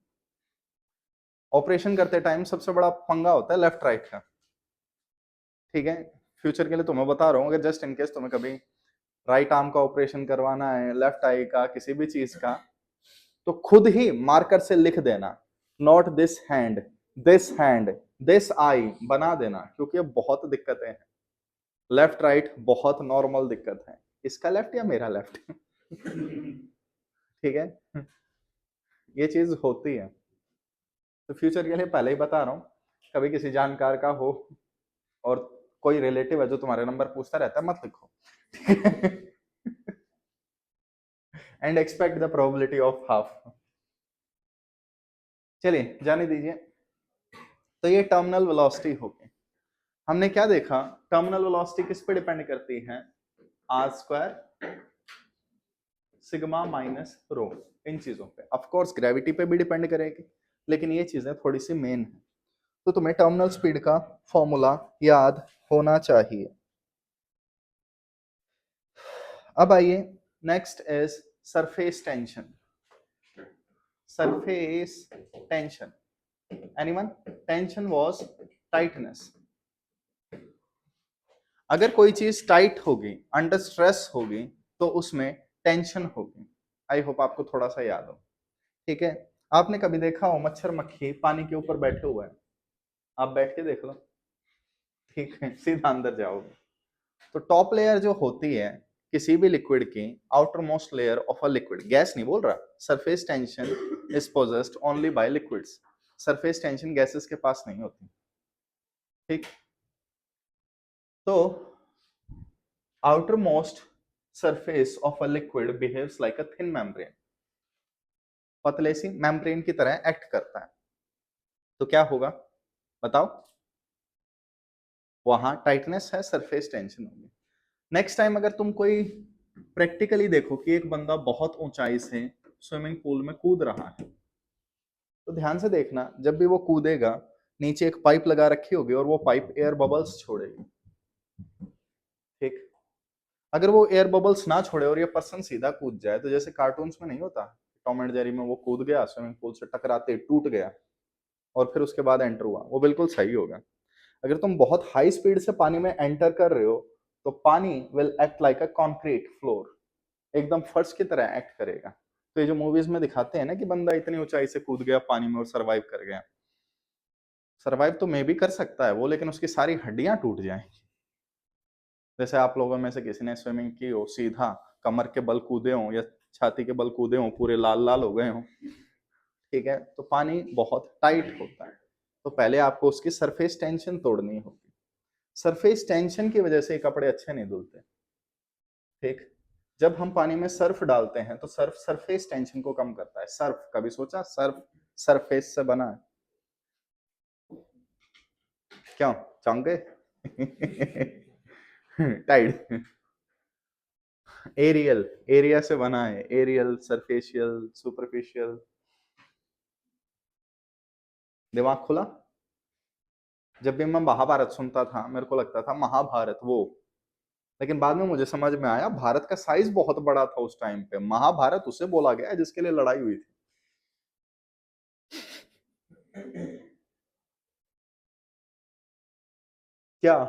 ऑपरेशन करते टाइम सबसे बड़ा पंगा होता है लेफ्ट राइट का, ठीक है? फ्यूचर के लिए तुम्हें बता रहा हूँ, अगर जस्ट इन केस तुम्हें कभी राइट आर्म का ऑपरेशन करवाना है, लेफ्ट आई का, किसी भी चीज का, तो खुद ही मार्कर से लिख देना, not this hand, this hand, this I बना देना, क्योंकि ये बहुत दिक्कतें हैं। लेफ्ट राइट बहुत नॉर्मल दिक्कत है, इसका लेफ्ट या मेरा लेफ्ट। ठीक है, ये चीज होती है। तो फ्यूचर के लिए पहले ही बता रहा हूँ, कभी किसी जानकार का हो और कोई रिलेटिव है जो तुम्हारे नंबर पूछता रहता है, मत लिखो। And expect the probability of half. चलिए जाने दीजिए। तो ये टर्मिनल वेलोसिटी होगी। हमने क्या देखा, टर्मिनल वेलोसिटी किस पे डिपेंड करती है? r² सिग्मा माइनस रो, इन चीजों पे। ऑफ कोर्स ग्रेविटी पे भी डिपेंड करेगी, लेकिन ये चीजें थोड़ी सी मेन है। तो तुम्हें टर्मिनल स्पीड का फॉर्मूला याद होना चाहिए। अब आइए, next is surface tension. Surface tension, anyone? Tension was tightness. अगर कोई चीज टाइट होगी, अंडर स्ट्रेस होगी, तो उसमें टेंशन होगी। आई होप आपको थोड़ा सा याद हो, ठीक है? आपने कभी देखा हो मच्छर मक्खी पानी के ऊपर बैठे हुए हैं? आप बैठ के देख लो, ठीक है, सीधा अंदर जाओगे। तो टॉप लेयर जो होती है किसी भी लिक्विड की, outer most layer of a liquid, gas नहीं बोल रहा, surface tension is possessed only by liquids. Surface tension gases के पास नहीं होती, ठीक? तो outermost surface of a liquid behaves like a thin membrane, पतले सी मेम्ब्रेन की तरह एक्ट करता है। तो क्या होगा बताओ? वहां टाइटनेस है, सरफेस टेंशन होगी। नेक्स्ट टाइम अगर तुम कोई प्रैक्टिकली देखो कि एक बंदा बहुत ऊंचाई से स्विमिंग पूल में कूद रहा है, तो ध्यान से देखना, जब भी वो कूदेगा नीचे एक पाइप लगा रखी होगी और वो पाइप एयर बबल्स छोड़ेगी। ठीक, अगर वो एयर बबल्स ना छोड़े और ये पर्सन सीधा कूद जाए, तो जैसे कार्टून्स में नहीं होता, टॉम एंड जेरी में वो कूद गया स्विमिंग पूल से, टकराते टूट गया और फिर उसके बाद एंटर हुआ, वो बिल्कुल सही होगा। अगर तुम बहुत हाई स्पीड से पानी में एंटर कर रहे हो, तो पानी will act like a concrete floor, एकदम फर्श की तरह एक्ट करेगा। तो ये जो मूवीज में दिखाते हैं ना कि बंदा इतनी ऊंचाई से कूद गया पानी में और सरवाइव कर गया, सरवाइव तो मे भी कर सकता है वो, लेकिन उसकी सारी हड्डियां टूट जाएंगी। जैसे आप लोगों में से किसी ने स्विमिंग की हो, सीधा कमर के बल कूदे हो या छाती के बल कूदे हो, पूरे लाल लाल हो गए हो, ठीक है, तो पानी बहुत टाइट होता है, तो पहले आपको उसकी सरफेस टेंशन तोड़नी होगी। सरफेस टेंशन की वजह से कपड़े अच्छे नहीं धुलते, ठीक। जब हम पानी में सर्फ डालते हैं तो सर्फ सरफेस टेंशन को कम करता है। सर्फ कभी सोचा, सर्फ सरफेस से बना है? क्यों चौंके? टाइड, एरियल, एरिया से बना है, एरियल, सरफेशियल, सुपरफिशियल। दिमाग खुला? जब भी मैं महाभारत सुनता था मेरे को लगता था महाभारत वो, लेकिन बाद में मुझे समझ में आया भारत का साइज बहुत बड़ा था उस टाइम पे, महाभारत उसे बोला गया है जिसके लिए लड़ाई हुई थी। क्या?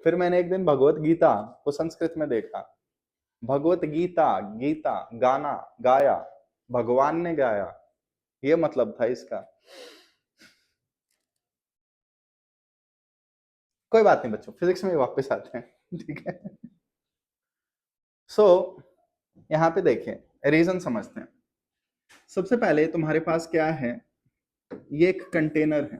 फिर मैंने एक दिन भगवत गीता को संस्कृत में देखा। भगवत गीता, गीता गाना, गाया, भगवान ने गाया, ये मतलब था इसका। कोई बात नहीं बच्चों, फिजिक्स में वापस आते हैं, ठीक है। सो यहाँ पे देखें, रीजन समझते हैं। सबसे पहले तुम्हारे पास क्या है, ये एक कंटेनर है,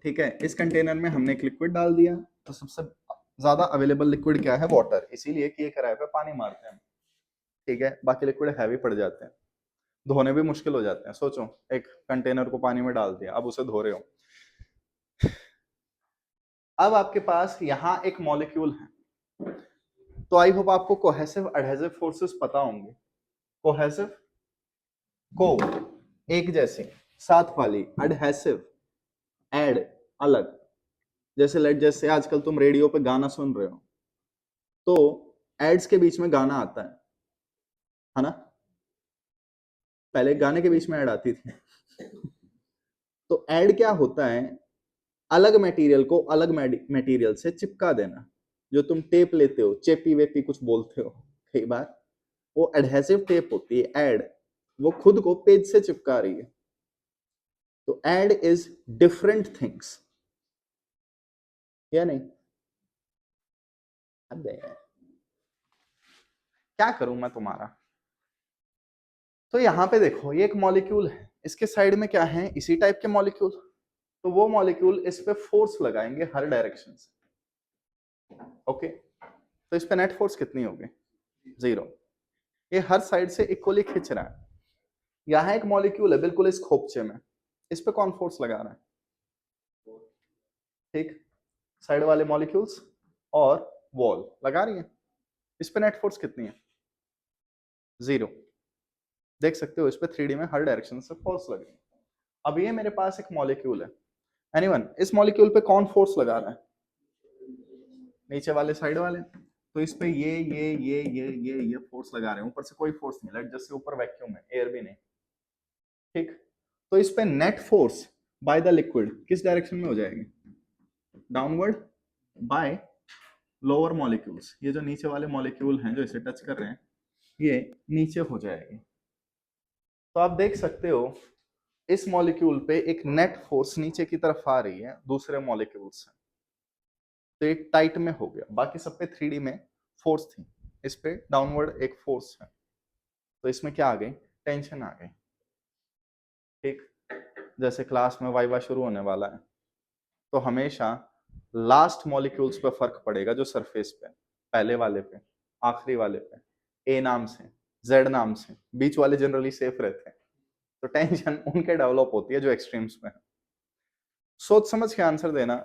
ठीक है। इस कंटेनर में हमने एक लिक्विड डाल दिया, तो सबसे ज्यादा अवेलेबल लिक्विड क्या है? वाटर, इसीलिए कि ये किराए पे पानी मारते हैं, ठीक है। बाकी लिक्विड हैवी पड़ जाते हैं, धोने भी मुश्किल हो जाते हैं। सोचो एक कंटेनर को पानी में डाल दिया, अब उसे धो रहे हो। अब आपके पास यहाँ एक मॉलिक्यूल है, तो आई होप आपको कोहेसिव एडहेसिव फोर्सेस पता होंगे। कोहेसिव, को एक जैसे, साथ वाली, एडहेसिव एड अलग। जैसे लेट, जैसे आजकल तुम रेडियो पे गाना सुन रहे हो, तो एड्स के बीच में गाना आता है ना? पहले गाने के बीच में ऐड आती थी। तो ऐड क्या होता है? अलग मटेरियल को अलग मटेरियल से चिपका देना। जो तुम टेप लेते हो, चेपी वेपी कुछ बोलते हो कई बार, वो एडहेसिव टेप होती है ऐड, वो खुद को पेज से चिपका रही है। तो ऐड इज डिफरेंट थिंग्स, या नहीं? अबे क्या करूं मैं तुम्हारा। तो यहां पे देखो, ये एक मॉलिक्यूल है, इसके साइड में क्या है? इसी टाइप के मॉलिक्यूल। तो वो मॉलिक्यूल इस पे फोर्स लगाएंगे हर डायरेक्शन से, ओके। तो इस पे नेट फोर्स कितनी होगी? 0। ये हर साइड से इक्वली खींच रहा है। यहाँ एक मॉलिक्यूल है बिल्कुल इस खोपचे में, इस पे कौन फोर्स लगा रहा है? ठीक, साइड वाले मॉलिक्यूल्स और वॉल लगा रही है। इस पे नेट फोर्स कितनी है? 0। देख सकते हो इस पे 3D में हर डायरेक्शन से फोर्स लग रही है। अब ये मेरे पास एक मॉलिक्यूल है, एनीवन, इस मॉलिक्यूल पे कौन फोर्स लगा रहा है? नीचे वाले, साइड वाले। तो इस पे ये फोर्स लगा रहे हैं, ऊपर से कोई फोर्स नहीं, लेट जस्ट से ऊपर वैक्यूम है, एयर भी नहीं, ठीक। तो इस पे net force by the liquid किस डायरेक्शन में हो जाएगी? Downward by lower molecules. ये जो नीचे वाले मॉलिक्यूल हैं जो इसे टच कर रहे हैं, ये नीचे हो जाएगी। तो आप देख सकते हो इस मॉलिक्यूल पे एक नेट फोर्स नीचे की तरफ आ रही है दूसरे मॉलिक्यूल से, तो एक टाइट में हो गया। बाकी सब पे 3D में फोर्स थी, इस पे डाउनवर्ड एक फोर्स है, तो इसमें क्या आ गई? टेंशन आ गई, ठीक। जैसे क्लास में वाइवा शुरू होने वाला है, तो हमेशा लास्ट मॉलिक्यूल्स पे फर्क पड़ेगा जो सरफेस पे, पहले वाले पे, आखिरी वाले पे, ए नाम से, जेड नाम से, बीच वाले जनरली सेफ रहते हैं। तो टेंशन उनके डेवलप होती है जो एक्सट्रीम्स में है। सोच समझ के आंसर देना,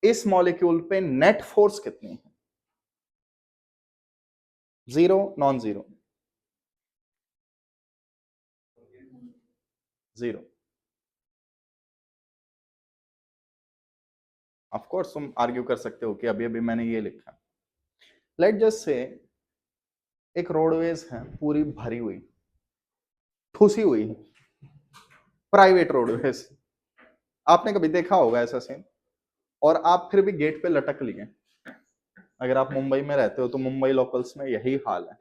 इस मॉलिक्यूल पे नेट फोर्स कितनी है? 0, नॉन जीरो? 0। ऑफ कोर्स तुम आर्ग्यू कर सकते हो कि अभी अभी मैंने ये लिखा। लेट जस्ट से एक रोडवेज है पूरी भरी हुई, ठूसी हुई, प्राइवेट रोडवेज, आपने कभी देखा होगा ऐसा सीन, और आप फिर भी गेट पे लटक लिए। अगर आप मुंबई में रहते हो तो मुंबई लोकल्स में यही हाल है,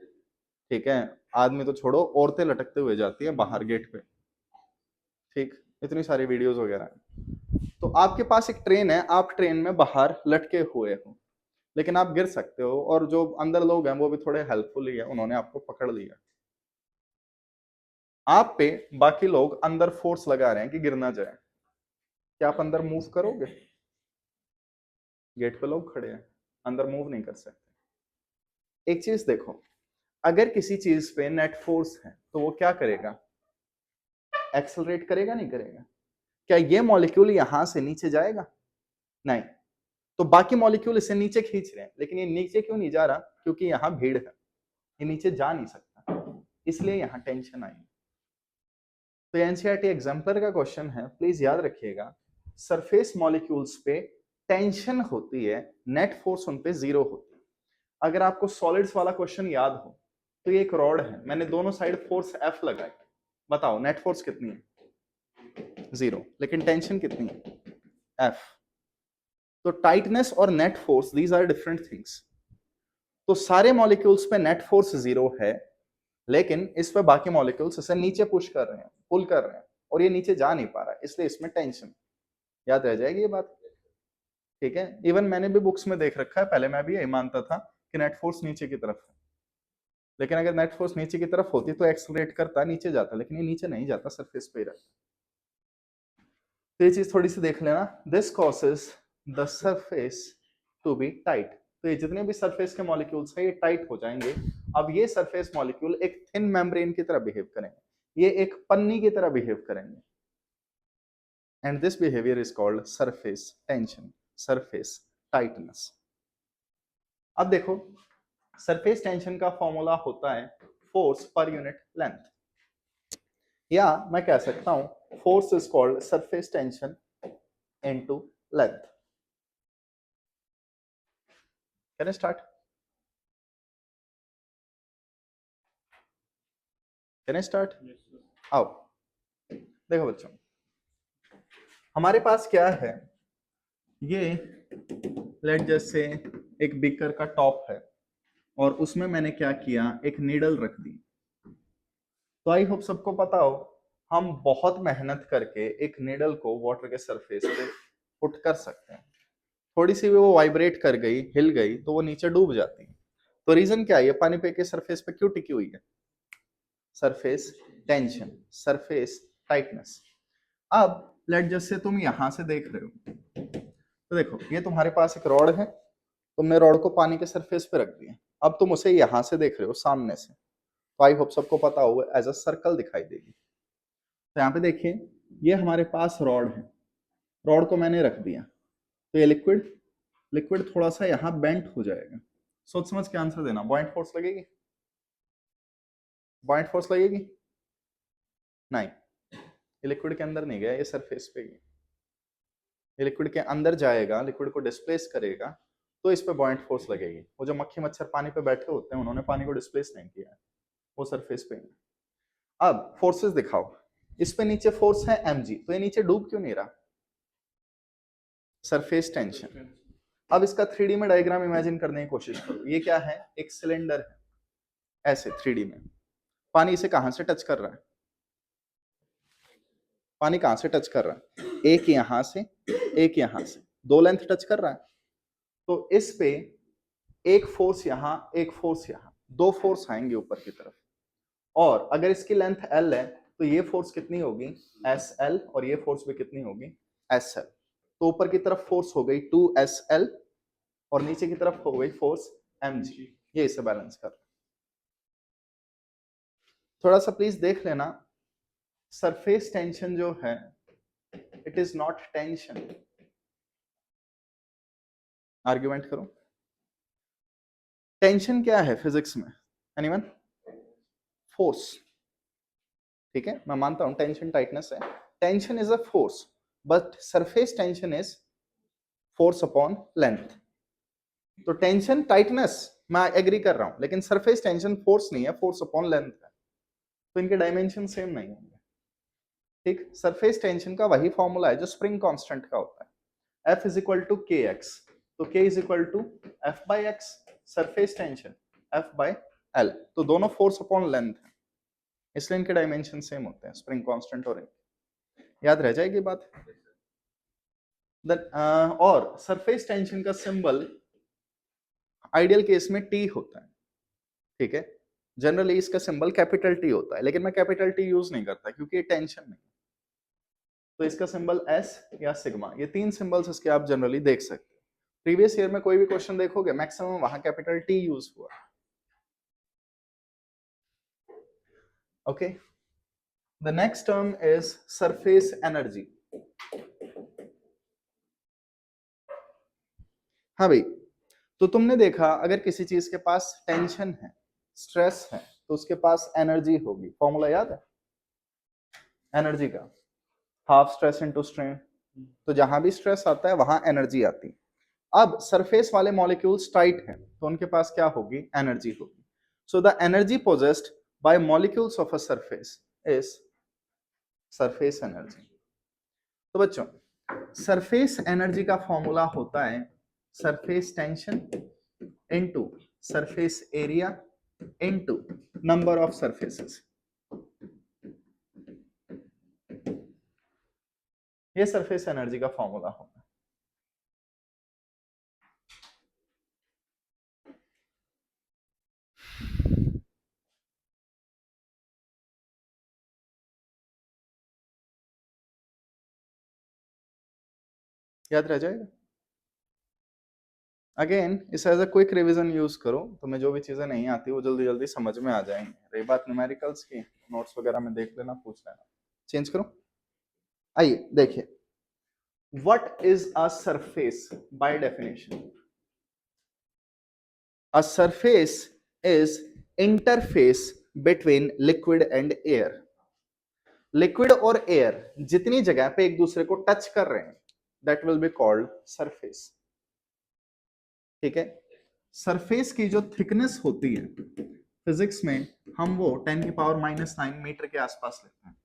ठीक है। आदमी तो छोड़ो, औरतें लटकते हुए जाती है बाहर गेट पे, ठीक, इतनी सारी वीडियोस वगैरह हैं। तो आपके पास एक ट्रेन है, आप ट्रेन में बाहर लटके हुए हो, लेकिन आप गिर सकते हो, और जो अंदर लोग हैं वो भी थोड़े हेल्पफुल ही है, उन्होंने आपको पकड़ लिया। आप पे बाकी लोग अंदर फोर्स लगा रहे हैं कि गिर ना जाए, क्या आप अंदर मूव करोगे? गेट पे लोग खड़े हैं, अंदर मूव नहीं कर सकते। एक चीज देखो, अगर किसी चीज पे नेट फोर्स है तो वो क्या करेगा? एक्सेलरेट करेगा, नहीं करेगा? क्या ये मॉलिक्यूल यहां से नीचे जाएगा? नहीं। तो बाकी मॉलिक्यूल इसे नीचे खींच रहे हैं, लेकिन ये नीचे क्यों नहीं जा रहा? क्योंकि यहां भीड़ है, ये नीचे जा नहीं सकता, इसलिए यहां टेंशन आई। तो एनसीईआरटी एग्जाम्पलर का क्वेश्चन है, प्लीज याद रखिएगा, सरफेस मॉलिक्यूल्स पे टेंशन होती है, नेट फोर्स उन पे जीरो होती है। अगर आपको सॉलिड्स वाला क्वेश्चन याद हो, तो ये एक रॉड है, मैंने दोनों साइड फोर्स एफ लगाई, बताओ नेट फोर्स कितनी है? जीरो, लेकिन टेंशन कितनी है? एफ। तो टाइटनेस और net force, these are different things. तो सारे मॉलिक्यूल्स पे नेट फोर्स जीरो है, लेकिन इस पे बाकी मॉलिक्यूल्स इसे नीचे पुश कर रहे हैं, पुल कर रहे हैं, और ये नीचे जा नहीं पा रहा है, इसलिए इसमें टेंशन। याद रह जाएगी ये बात, ठीक है। इवन मैंने भी बुक्स में देख रखा है, पहले मैं भी यही मानता था कि नेट फोर्स नीचे की तरफ है, लेकिन अगर नेट फोर्स नीचे की तरफ होती तो एक्सलरेट करता, नीचे जाता, लेकिन ये नीचे नहीं जाता, सरफेस पे ही रहता। तो ये चीज थोड़ी सी देख लेना, this causes the surface to be tight. तो ये जितने भी सरफेस के मॉलिक्यूल्स हैं ये टाइट हो जाएंगे। अब ये सरफेस मॉलिक्यूल एक थिन मेम्ब्रेन की तरह बिहेव करेंगे, ये एक पन्नी की तरह बिहेव करेंगे, and this behaviour is called surface tension, surface tightness. अब देखो, सरफेस टेंशन का फॉर्मूला होता है फोर्स पर यूनिट लेंथ, या मैं कह सकता हूं force is called surface tension into length. Can I start? Can I start? आओ, देखो बच्चों, हमारे पास क्या है, ये लेट जैसे एक बीकर का टॉप है, और उसमें मैंने क्या किया, एक नीडल रख दी। तो आई होप सबको पता हो, हम बहुत मेहनत करके एक नीडल को वाटर के सरफेस पे पुट कर सकते हैं, थोड़ी सी भी वो वाइब्रेट कर गई, हिल गई, तो वो नीचे डूब जाती है। तो रीजन क्या है, ये पानी पे के सरफेस पे क्यों टिकी हुई है? Surface tension, surface tightness. अब लेट जैसे तुम यहां से देख रहे हो, तो देखो ये तुम्हारे पास एक रॉड है, तुमने रॉड को पानी के सरफेस पे रख दिया, अब तुम उसे यहां से देख रहे हो सामने से, तो आई होप सबको पता होगा एज अ सर्कल दिखाई देगी। तो यहाँ पे देखिए, ये हमारे पास रॉड है, रॉड को मैंने रख दिया, तो ये लिक्विड, लिक्विड थोड़ा सा यहाँ बेंट हो जाएगा। सोच समझ के आंसर देना, बॉइंट फोर्स लगेगी? बॉइंट फोर्स लगेगी? नहीं, ये लिक्विड के अंदर नहीं गया, ये सरफेस पे गया, ये लिक्विड के अंदर जाएगा, लिक्विड को डिस्प्लेस करेगा, तो इस पे बॉइंट फोर्स लगेगी। वो जो मक्खी मच्छर पानी पे बैठे होते हैं, उन्होंने पानी को डिस्प्लेस नहीं किया है, वो सरफेस पे है। अब फोर्सेस दिखाओ, इस पे नीचे फोर्स है mg, तो ये नीचे डूब क्यों नहीं रहा? Surface tension. अब इसका 3D में डायग्राम इमेजिन करने की कोशिश करो, ये क्या है, एक सिलेंडर है, ऐसे 3D में, पानी इसे कहां से टच कर रहा है? पानी कहां से टच कर रहा है? एक यहां से, एक यहां से, दो लेंथ टच कर रहा है। तो इस पे एक फोर्स यहां, एक फोर्स यहां, दो फोर्स आएंगे ऊपर की तरफ, और अगर इसकी लेंथ l है तो ये फोर्स कितनी होगी? SL, और ये फोर्स भी कितनी होगी? SL। तो ऊपर की तरफ फोर्स हो गई 2SL, और नीचे की तरफ हो गई फोर्स mg, ये इसे बैलेंस कर। थोड़ा सा प्लीज देख लेना, सरफेस टेंशन जो है, it is not tension. Argument करो, टेंशन क्या है फिजिक्स में? एनीवन? फोर्स, ठीक है, मैं मानता हूं टेंशन टाइटनेस है, tension is a force, but surface tension is force upon length. तो टेंशन टाइटनेस मैं एग्री कर रहा हूं, लेकिन सरफेस टेंशन फोर्स नहीं है, फोर्स अपॉन लेंथ है, तो इनके डायमेंशन सेम नहीं होंगे। ठीक, सरफेस टेंशन का वही फॉर्मूला है जो स्प्रिंग कांस्टेंट का होता है, F is equal to k x, तो K is equal to F by x, surface tension F by L, तो दोनों फोर्स अपॉन लेंथ है, इसलिए इनके डायमेंशन सेम होते हैं, स्प्रिंग कांस्टेंट और याद रह जाएगी बात। और सरफेस टेंशन का सिंबल आइडियल केस में T होता है, ठीक है, जनरली इसका सिंबल कैपिटल T होता है, लेकिन मैं कैपिटल T यूज नहीं करता क्योंकि ये टेंशन नहीं, तो इसका सिंबल S या सिग्मा, ये तीन सिंबल्स इसके आप जनरली देख सकते हैं। प्रीवियस ईयर में कोई भी क्वेश्चन देखोगे मैक्सिमम वहां कैपिटल T यूज हुआ। Okay, the next term is surface energy. हाँ भाई, तो तुमने देखा अगर किसी चीज के पास टेंशन है, स्ट्रेस है, तो उसके पास एनर्जी होगी, फॉर्मूला याद है एनर्जी का, हाफ स्ट्रेस इनटू स्ट्रेन, तो जहां भी स्ट्रेस आता है वहां एनर्जी आती है। अब सरफेस वाले मॉलिक्यूल्स टाइट हैं, तो उनके पास क्या होगी, एनर्जी होगी। So the energy possessed by molecules of a surface is surface energy. तो बच्चों, सरफेस एनर्जी का फॉर्मूला होता है surface tension into surface area into number of surfaces. ये सरफेस एनर्जी का फॉर्मूला होगा। याद रह जाएगा। अगेन इसे as a quick revision use करो, तुम्हें जो भी चीजें नहीं आती वो जल्दी जल्दी समझ में आ जाएंगी। रही बात न्यूमेरिकल्स की, नोट्स वगैरह में देख लेना, पूछ लेना। चेंज करो, आइए देखिए, what is a surface by definition? A surface is interface between liquid and air. Liquid और एयर जितनी जगह पे एक दूसरे को टच कर रहे हैं, that will be called surface. ठीक है, सरफेस की जो थिकनेस होती है फिजिक्स में हम वो 10 की पावर -9 मीटर के आसपास लेते हैं,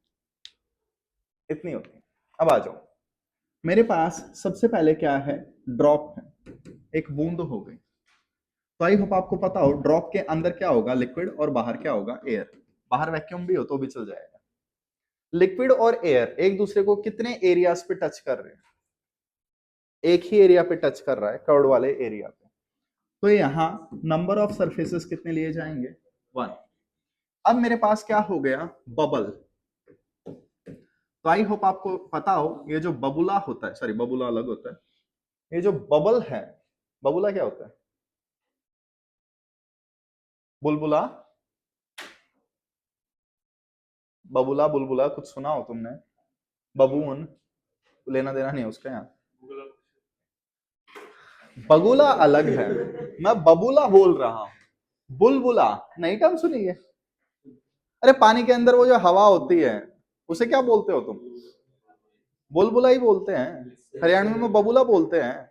इतनी होती है। अब आ जाओ, मेरे पास सबसे पहले क्या है, ड्रॉप है, एक बूंद हो गई। तो आई होप आपको पता हो ड्रॉप के अंदर क्या होगा, लिक्विड, और बाहर क्या होगा, एयर। बाहर वैक्यूम भी हो तो भी चल जाएगा। लिक्विड और एयर एक दूसरे को कितने एरियाज पे टच कर रहे हैं, एक ही एरिया पे टच कर रहा है, कर्व वाले एरिया पे, तो यहाँ नंबर ऑफ सरफेसेस कितने लिए जाएंगे, 1। अब मेरे पास क्या हो गया, बबल। तो आई होप आपको पता हो ये जो बबुला होता है, सॉरी बबुला अलग होता है, ये जो बबल है, बबुला क्या होता है, बुलबुला, बबुला बुलबुला कुछ सुना हो तुमने, बबून, लेना देना नहीं उसका यहाँ। बगुला अलग है, मैं बबुला बोल रहा हूं, बुलबुला नई टर्म सुनी है। अरे पानी के अंदर वो जो हवा होती है उसे क्या बोलते हो तुम, बुलबुला ही बोलते हैं, हरियाणवी में बबुला बोलते हैं।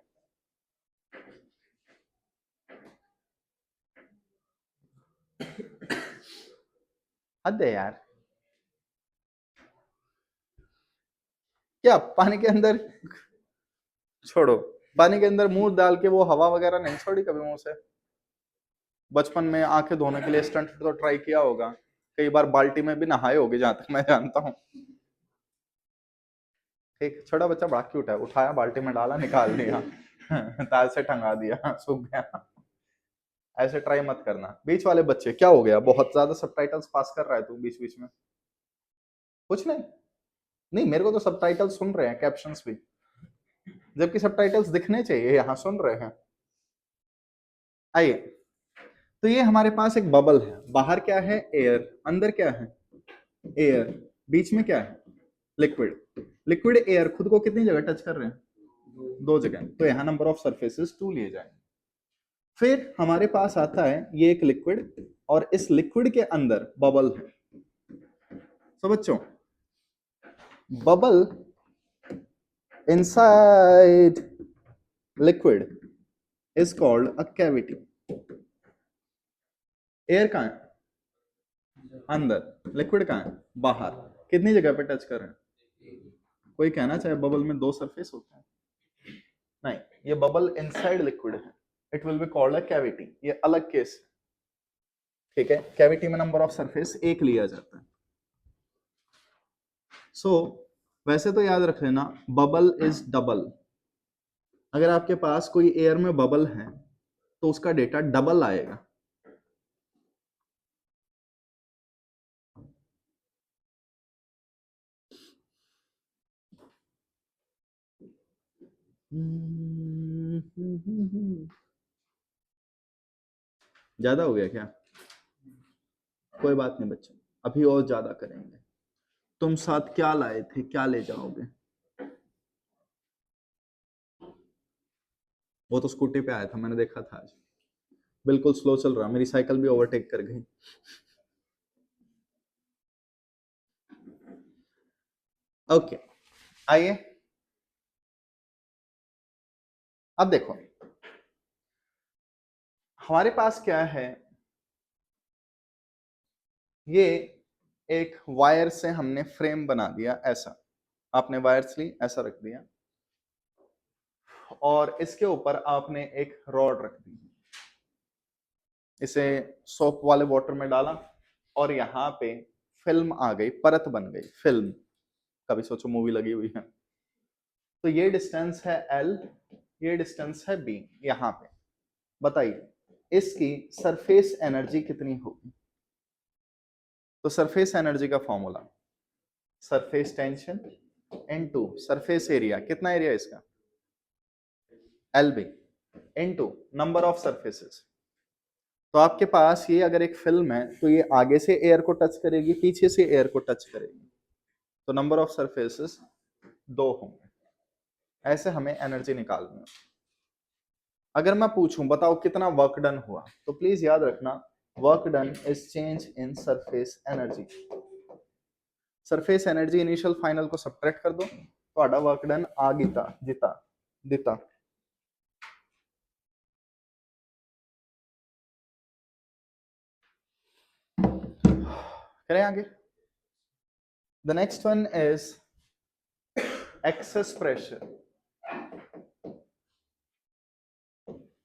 हद है यार, क्या पानी के अंदर, छोड़ो, पानी के अंदर मुंह डाल के वो हवा वगैरह नहीं छोड़ी कभी मुंह से? बचपन में आंखें धोने के लिए स्टंट तो ट्राई किया होगा, कई बार बाल्टी में भी नहाए होगे जहां तक मैं जानता हूँ। एक छोटा बच्चा बड़ा क्यूट है, उठाया बाल्टी में डाला निकाल लिया तार से टंगा दिया सूख गया। ऐसे ट्राई मत करना। बीच वाले बच्चे क्या हो गया, बहुत ज्यादा सबटाइटल्स पास कर रहा है तू बीच बीच में? कुछ नहीं, नहीं मेरे को तो सबटाइटल सुन रहे हैं, कैप्शंस भी, जबकि सबटाइटल्स दिखने चाहिए, यहाँ सुन रहे हैं। आइए, तो ये हमारे पास एक बबल है, बाहर क्या है, एयर, अंदर क्या है, एयर, बीच में क्या है, लिक्विड। लिक्विड एयर खुद को कितनी जगह टच कर रहे हैं, 2 जगह, तो यहाँ नंबर ऑफ सरफेसेस 2 लिए जाएंगे। फिर हमारे पास आता है ये एक लिक्विड, और इस लिक्विड के अंदर बबल है। तो बच्चों, bubble inside liquid is called a cavity. Air कहाँ है? अंदर। लिक्विड कहाँ है? बाहर। कितनी जगह पे टच कर रहे हैं? कोई कहना चाहे बबल में दो सरफेस होते हैं? नहीं, ये बबल इनसाइड लिक्विड है, it will be called a cavity. ये अलग केस है, ठीक है। कैविटी में नंबर ऑफ सरफेस एक लिया जाता है। सो वैसे तो याद रख लेना, बबल इज डबल। अगर आपके पास कोई एयर में बबल है तो उसका डेटा डबल आएगा। ज्यादा हो गया क्या? कोई बात नहीं बच्चों, अभी और ज्यादा करेंगे। तुम साथ क्या लाए थे, क्या ले जाओगे? वो तो स्कूटी पे आया था, मैंने देखा था आज, बिल्कुल स्लो चल रहा, मेरी साइकिल भी ओवरटेक कर गई। ओके, आइए अब देखो हमारे पास क्या है। ये एक वायर से हमने फ्रेम बना दिया, ऐसा आपने वायर्स ली, ऐसा रख दिया, और इसके ऊपर आपने एक रॉड रख दी, इसे सोप वाले वाटर में डाला, और यहाँ पे फिल्म आ गई, परत बन गई फिल्म। कभी सोचो मूवी लगी हुई है, तो ये डिस्टेंस है L, ये डिस्टेंस है B। यहाँ पे बताइए इसकी सरफेस एनर्जी कितनी होगी? तो सरफेस एनर्जी का formula, surface tension into surface area. कितना एरिया इसका? LB into number of surfaces. तो आपके पास ये अगर एक फिल्म है तो ये आगे से एयर को टच करेगी, पीछे से एयर को टच करेगी, तो नंबर ऑफ सरफेसेस 2 होंगे। ऐसे हमें एनर्जी निकालनी है। अगर मैं पूछूं बताओ कितना वर्क डन हुआ, तो प्लीज याद रखना, work done is change in surface energy. Surface energy initial final को सबट्रैक्ट कर दो, तो वर्क डन आ गीता जिता दिता। करें आगे। The next one is excess pressure.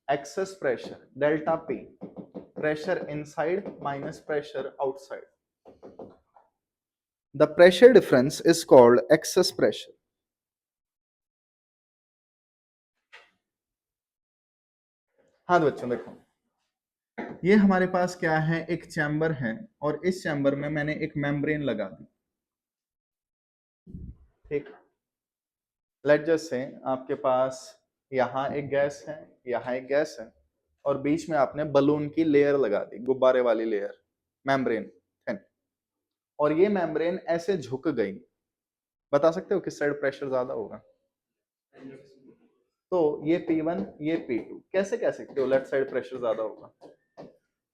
Excess pressure delta P, pressure inside minus pressure outside. The pressure difference is called excess pressure. हाँ तो बच्चों देखो, ये हमारे पास क्या है, एक चैम्बर है, और इस चैम्बर में मैंने एक मेम्ब्रेन लगा दी, ठीक। लेट जस्ट से आपके पास यहाँ एक गैस है, यहाँ एक गैस है, और बीच में आपने बलून की लेयर लगा दी, गुब्बारे वाली लेयर, मेम्ब्रेन थिन, और ये मेम्ब्रेन ऐसे झुक गई। बता सकते हो किस साइड प्रेशर ज्यादा होगा? तो ये P1 ये P2, कैसे कह सकते हो लेफ्ट साइड प्रेशर ज्यादा होगा?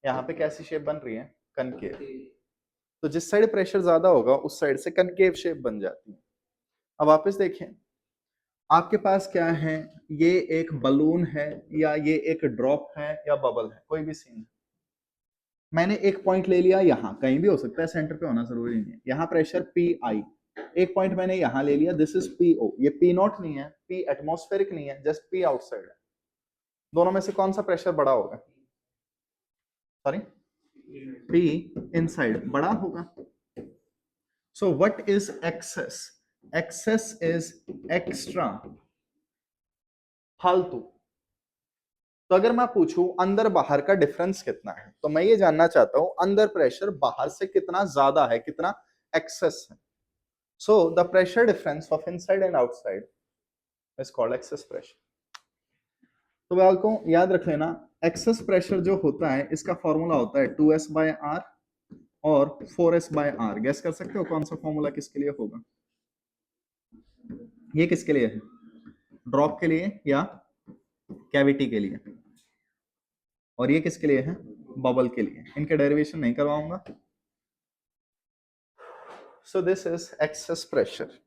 यहाँ पे कैसी शेप बन रही है? कनकेव। तो जिस साइड प्रेशर ज्यादा होगा उस साइड से कनकेव शेप बन जाती है। अब वापस देखें, आपके पास क्या है, ये एक बलून है, या ये एक ड्रॉप है, या बबल है, कोई भी सीन। मैंने एक पॉइंट ले लिया, यहाँ कहीं भी हो सकता है, सेंटर पे होना जरूरी नहीं है। यहाँ प्रेशर Pi, एक पॉइंट मैंने यहाँ ले लिया, दिस इज PO। ये P नॉट नहीं है, P एटमॉस्फेरिक नहीं है, जस्ट P आउटसाइड है। दोनों में से कौन सा प्रेशर बड़ा होगा? सॉरी, P इनसाइड बड़ा होगा। So what is excess? Excess is extra, फालतू। तो अगर मैं पूछूं अंदर बाहर का डिफरेंस कितना है, तो मैं ये जानना चाहता हूं अंदर प्रेशर बाहर से कितना ज्यादा है, कितना एक्सेस है। So the pressure difference of inside and outside is called excess pressure. तो बालकों याद रख लेना, एक्सेस प्रेशर जो होता है इसका फॉर्मूला होता है 2S/R और 4S/R। गेस कर सकते हो कौन सा फॉर्मूला किसके लिए होगा? ये किसके लिए है, ड्रॉप के लिए या कैविटी के लिए? और ये किसके लिए है, बबल के लिए। इनके डेरिवेशन नहीं करवाऊंगा। So this is excess pressure.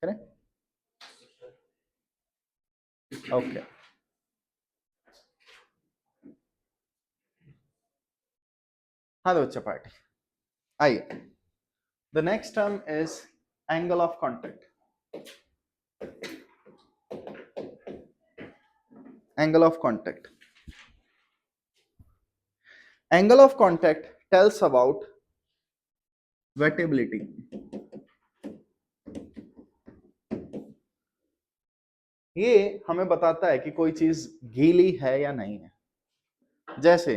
करें? ओके, हाँ तो बच्चा पार्टी आइए। The next term is angle of contact. Angle of contact, angle of contact tells about wettability. ये हमें बताता है कि कोई चीज गीली है या नहीं है। जैसे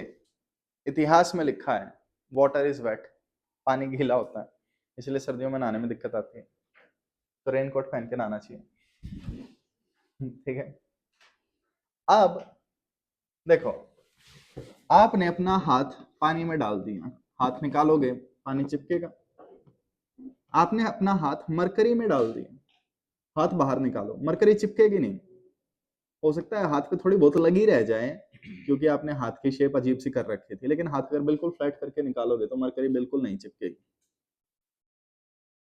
इतिहास में लिखा है वाटर इज वेट, पानी गीला होता है, इसलिए सर्दियों में नहाने में दिक्कत आती है, तो रेनकोट पहन के नहाना चाहिए। ठीक है, अब देखो, आपने अपना हाथ पानी में डाल दिया, हाथ निकालोगे पानी चिपकेगा। आपने अपना हाथ मरकरी में डाल दिया, हाथ बाहर निकालो, मरकरी चिपकेगी नहीं। हो सकता है हाथ पे थोड़ी बहुत लगी रह जाए क्योंकि आपने हाथ की शेप अजीब सी कर रखी थी, लेकिन हाथ अगर बिल्कुल फ्लैट करके निकालोगे तो मरकरी बिल्कुल नहीं चिपकेगी।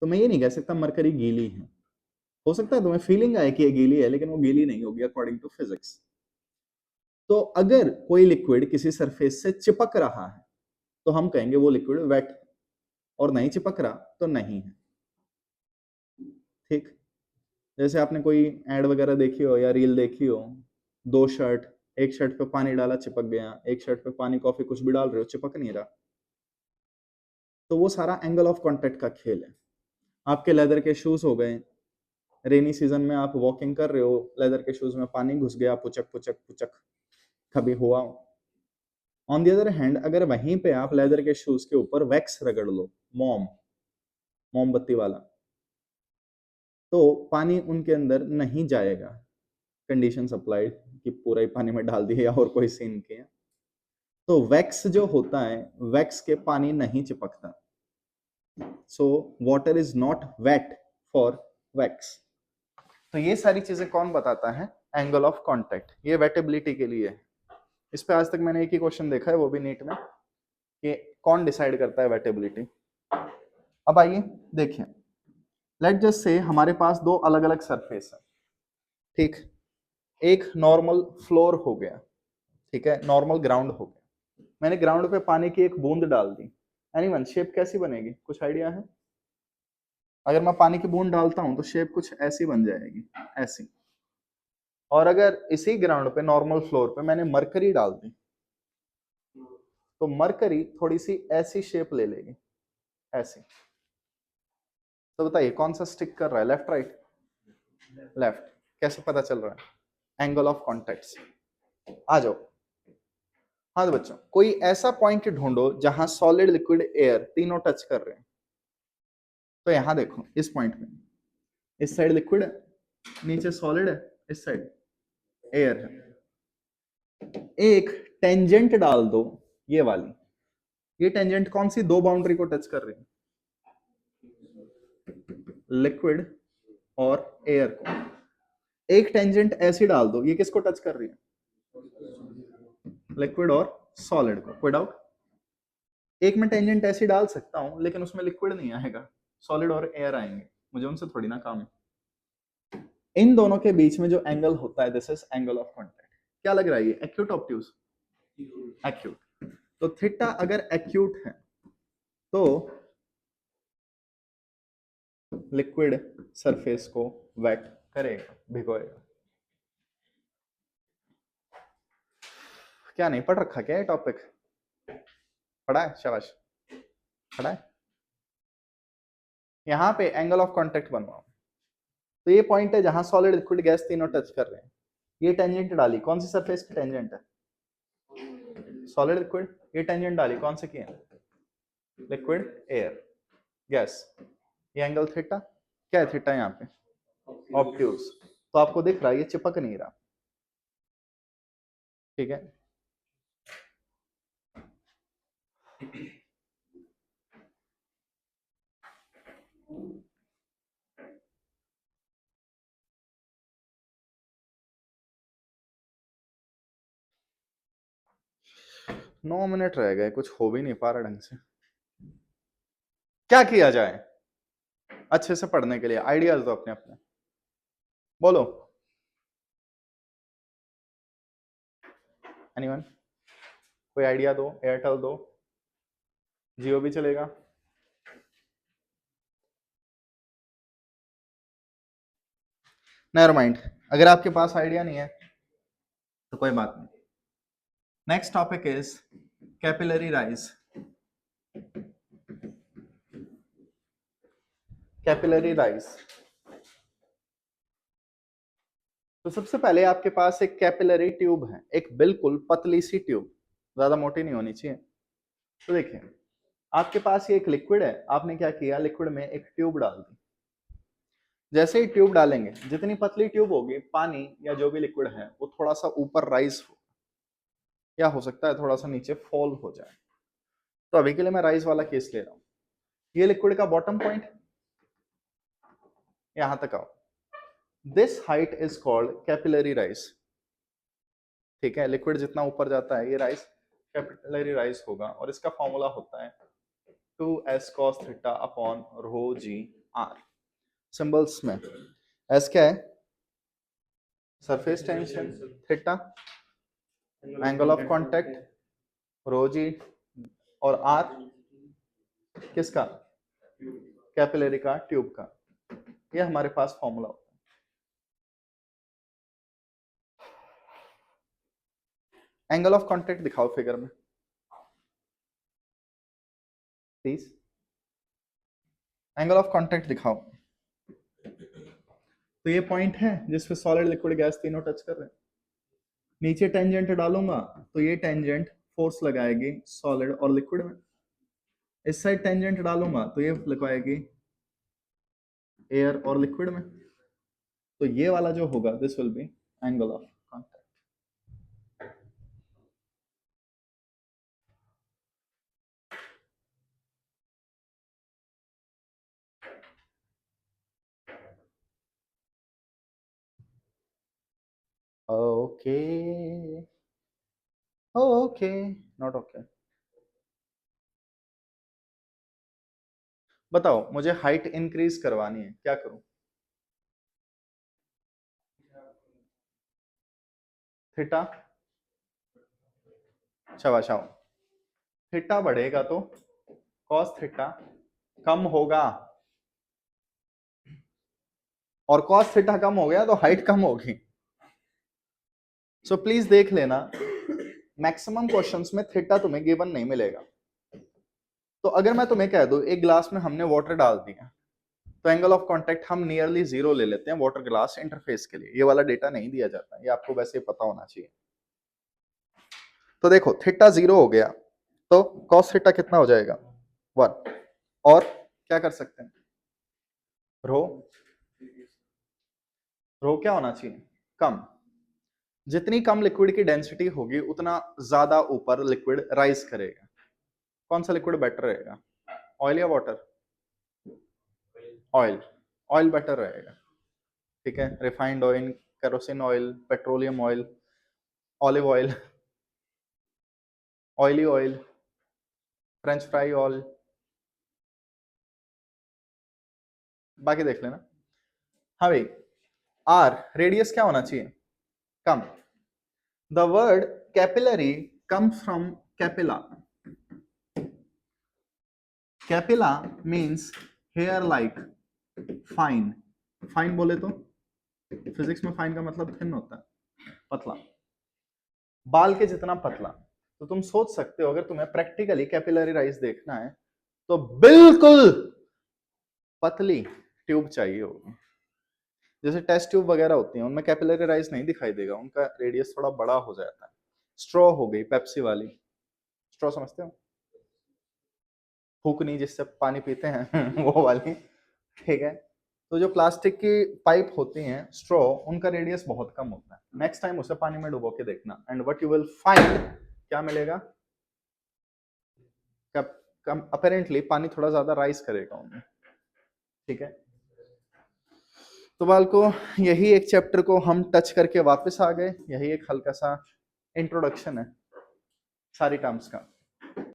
तो मैं ये नहीं कह सकता मरकरी गीली है। हो सकता है तुम्हें फीलिंग आए कि ये गीली है, लेकिन वो गीली नहीं होगी अकॉर्डिंग टू फिजिक्स। तो अगर कोई लिक्विड किसी सरफेस से चिपक रहा है तो हम कहेंगे वो लिक्विड वेट, और नहीं चिपक रहा तो नहीं है। ठीक, जैसे आपने कोई एड वगैरह देखी हो या रील देखी हो, दो शर्ट, एक शर्ट पे पानी डाला चिपक गया, एक शर्ट पे पानी कॉफी कुछ भी डाल रहे हो चिपक नहीं रहा। तो वो सारा एंगल ऑफ कांटेक्ट का खेल है। आपके लेदर के शूज हो गए, रेनी सीजन में आप वॉकिंग कर रहे हो, लेदर के शूज में पानी घुस गया, पुचक पुचक पुचक, कभी हुआ। ऑन द अदर हैंड, अगर वहीं पे आप लेदर के शूज के ऊपर वैक्स रगड़ लो, मोमबत्ती वाला, तो पानी उनके अंदर नहीं जाएगा। कंडीशन अप्लाइड कि पूरा ही पानी में डाल दिया और कोई सीन किया। तो वैक्स जो होता है, वैक्स के पानी नहीं चिपकता। So water is not wet for wax. तो ये सारी चीजें कौन बताता है? Angle of contact. ये वेटेबिलिटी के लिए है। इस पे आज तक मैंने एक ही क्वेश्चन देखा है, वो भी नीट में, कि कौन डिसाइड करता है वेटेबिलिटी। अब आइए देखिए, लेट जस्ट से हमारे पास दो अलग अलग सरफेस है। ठीक, एक नॉर्मल फ्लोर हो गया, ठीक है, नॉर्मल ग्राउंड हो गया। मैंने ग्राउंड पे पानी की एक बूंद डाल दी। एनीवन, शेप कैसी बनेगी, कुछ आइडिया है? अगर मैं पानी की बूंद डालता हूं तो शेप कुछ ऐसी बन जाएगी, ऐसी। और अगर इसी ग्राउंड पे नॉर्मल फ्लोर पे मैंने मरकरी डाल दी तो मरकरी थोड़ी सी ऐसी शेप ले लेगी, ऐसी। तो बताइए कौन सा स्टिक कर रहा है, लेफ्ट राइट? लेफ्ट। कैसे पता चल रहा है? Angle of contact. आ जाओ। हाँ तो बच्चों, कोई ऐसा पॉइंट ढूंढो जहां सॉलिड लिक्विड एयर तीनों टच कर रहे हैं। तो यहां देखो, इस पॉइंट में, इस साइड लिक्विड है, नीचे सॉलिड है, इस साइड एयर है। एक टेंजेंट डाल दो, ये वाली। ये टेंजेंट कौन सी दो बाउंड्री को टच कर रही है? लिक्विड और एयर को। एक टेंजेंट ऐसी डाल दो, ये किसको टच कर रही है? लिक्विड और सॉलिड को। कोई डाउट? एक में टेंजेंट ऐसी डाल सकता हूं, लेकिन उसमें लिक्विड नहीं आएगा, सॉलिड और एयर आएंगे, मुझे उनसे थोड़ी ना काम है। इन दोनों के बीच में जो एंगल होता है, this is angle of contact. क्या लग रहा है ये, एक्यूट ऑब्ट्यूज? एक्यूट। तो थीटा अगर एक्यूट है तो लिक्विड सरफेस को वेट करेगा, भिगोएगा। क्या नहीं पढ़ रखा क्या ये टॉपिक? पढ़ा है, शाबाश, पढ़ा है। यहाँ पे एंगल ऑफ कांटेक्ट बनवाओ। तो ये पॉइंट है जहां सॉलिड लिक्विड गैस तीनों टच कर रहे हैं। ये टेंजेंट डाली, कौन सी सरफेस की टेंजेंट है? Solid liquid. ये टेंजेंट डाली, कौन से की है? Liquid air gas. ये एंगल थीटा। क्या है थीटा यहाँ पे? ऑब्ट्यूज। तो आपको दिख रहा है ये चिपक नहीं रहा, ठीक है। 9 मिनट रह गए, कुछ हो भी नहीं पा रहा ढंग से। क्या किया जाए अच्छे से पढ़ने के लिए? आइडियाज दो अपने अपने, बोलो। एनीवन? कोई आइडिया दो, एयरटेल दो, जियो भी चलेगा। नेवर माइंड, अगर आपके पास आइडिया नहीं है तो कोई बात नहीं। Next topic is capillary rise. Capillary rise, तो सबसे पहले आपके पास एक कैपिलरी ट्यूब है, एक बिल्कुल पतली सी ट्यूब, ज्यादा मोटी नहीं होनी चाहिए। तो देखिए आपके पास ये एक लिक्विड है, आपने क्या किया, लिक्विड में एक ट्यूब डाल दी। जैसे ही ट्यूब डालेंगे, जितनी पतली ट्यूब होगी, पानी या जो भी लिक्विड है वो थोड़ा सा ऊपर राइज हो, या हो सकता है थोड़ा सा नीचे फॉल हो जाए। तो अभी के लिए मैं राइज वाला केस ले रहा हूं। ये लिक्विड का बॉटम पॉइंट, यहां तक आओ, this height is called capillary rise. ठीक है, लिक्विड जितना ऊपर जाता है ये राइज, कैपिलरी राइज होगा, और इसका फॉर्मूला होता है 2s cos theta upon rho g r. Symbols में s क्या है, surface tension, theta angle of contact, rho g, और आर किसका, कैपिलरी का, ट्यूब का। ये हमारे पास फॉर्मूला होता है। एंगल ऑफ कांटेक्ट दिखाओ फिगर में प्लीज, एंगल ऑफ कांटेक्ट दिखाओ। तो ये पॉइंट है जिसपे सॉलिड लिक्विड गैस तीनों टच कर रहे हैं। नीचे टेंजेंट डालूंगा तो ये टेंजेंट फोर्स लगाएगी सॉलिड और लिक्विड में। इस साइड टेंजेंट डालूंगा तो ये लगाएगी एयर और लिक्विड में। तो ये वाला जो होगा this will be angle of contact. Okay okay, not okay. बताओ मुझे हाइट इंक्रीज करवानी है, क्या करूं? थीटा, शाबाश आओ। थीटा बढ़ेगा तो कॉस थीटा कम होगा, और कॉस थीटा कम हो गया तो हाइट कम होगी। सो प्लीज देख लेना, मैक्सिमम क्वेश्चंस में थीटा तुम्हें गिवन नहीं मिलेगा। तो अगर मैं तुम्हें कह दूं एक ग्लास में हमने वाटर डाल दिया, तो एंगल ऑफ कांटेक्ट हम नियरली जीरो ले लेते हैं वाटर ग्लास इंटरफेस के लिए। ये वाला डेटा नहीं दिया जाता, ये आपको वैसे पता होना चाहिए। तो देखो थीटा जीरो हो गया तो कॉस थीटा कितना हो जाएगा, 1। और क्या कर सकते हैं, रो, रो क्या होना चाहिए, कम। जितनी कम लिक्विड की डेंसिटी होगी उतना ज्यादा ऊपर लिक्विड राइज करेगा। कौन सा लिक्विड बेटर रहेगा, ऑयल या वाटर? ऑयल, ऑयल बेटर रहेगा। ठीक है, refined oil, kerosene oil, petroleum oil, olive oil, oily oil, French fry oil, बाकी देख लेना। हाँ भाई, आर रेडियस क्या होना चाहिए, कम। The word capillary come from capilla. Capilla means hair like, fine. Fine बोले तो फिजिक्स में फाइन का मतलब थिन होता है, पतला, बाल के जितना पतला। तो तुम सोच सकते हो अगर तुम्हें प्रैक्टिकली कैपिलरी राइज देखना है तो बिल्कुल पतली ट्यूब चाहिए होगी। जैसे टेस्ट ट्यूब वगैरह होती हैं उनमें कैपिलरी राइज नहीं दिखाई देगा, उनका रेडियस थोड़ा बड़ा हो जाता है। स्ट्रॉ हो गई पेप्सी वाली, स्ट्रॉ समझते हो, फूकनी जिससे पानी पीते हैं वो वाली। ठीक है, तो जो प्लास्टिक की पाइप होती हैं स्ट्रॉ, उनका रेडियस बहुत कम होता है। नेक्स्ट टाइम उसे पानी में डुबो के देखना and what you will find, क्या मिलेगा, कम अपेरेंटली पानी थोड़ा ज्यादा राइज करेगा उनमें। ठीक है, तो बालको यही एक चैप्टर को हम टच करके वापस आ गए। यही एक हल्का सा इंट्रोडक्शन है सारी टर्म्स का।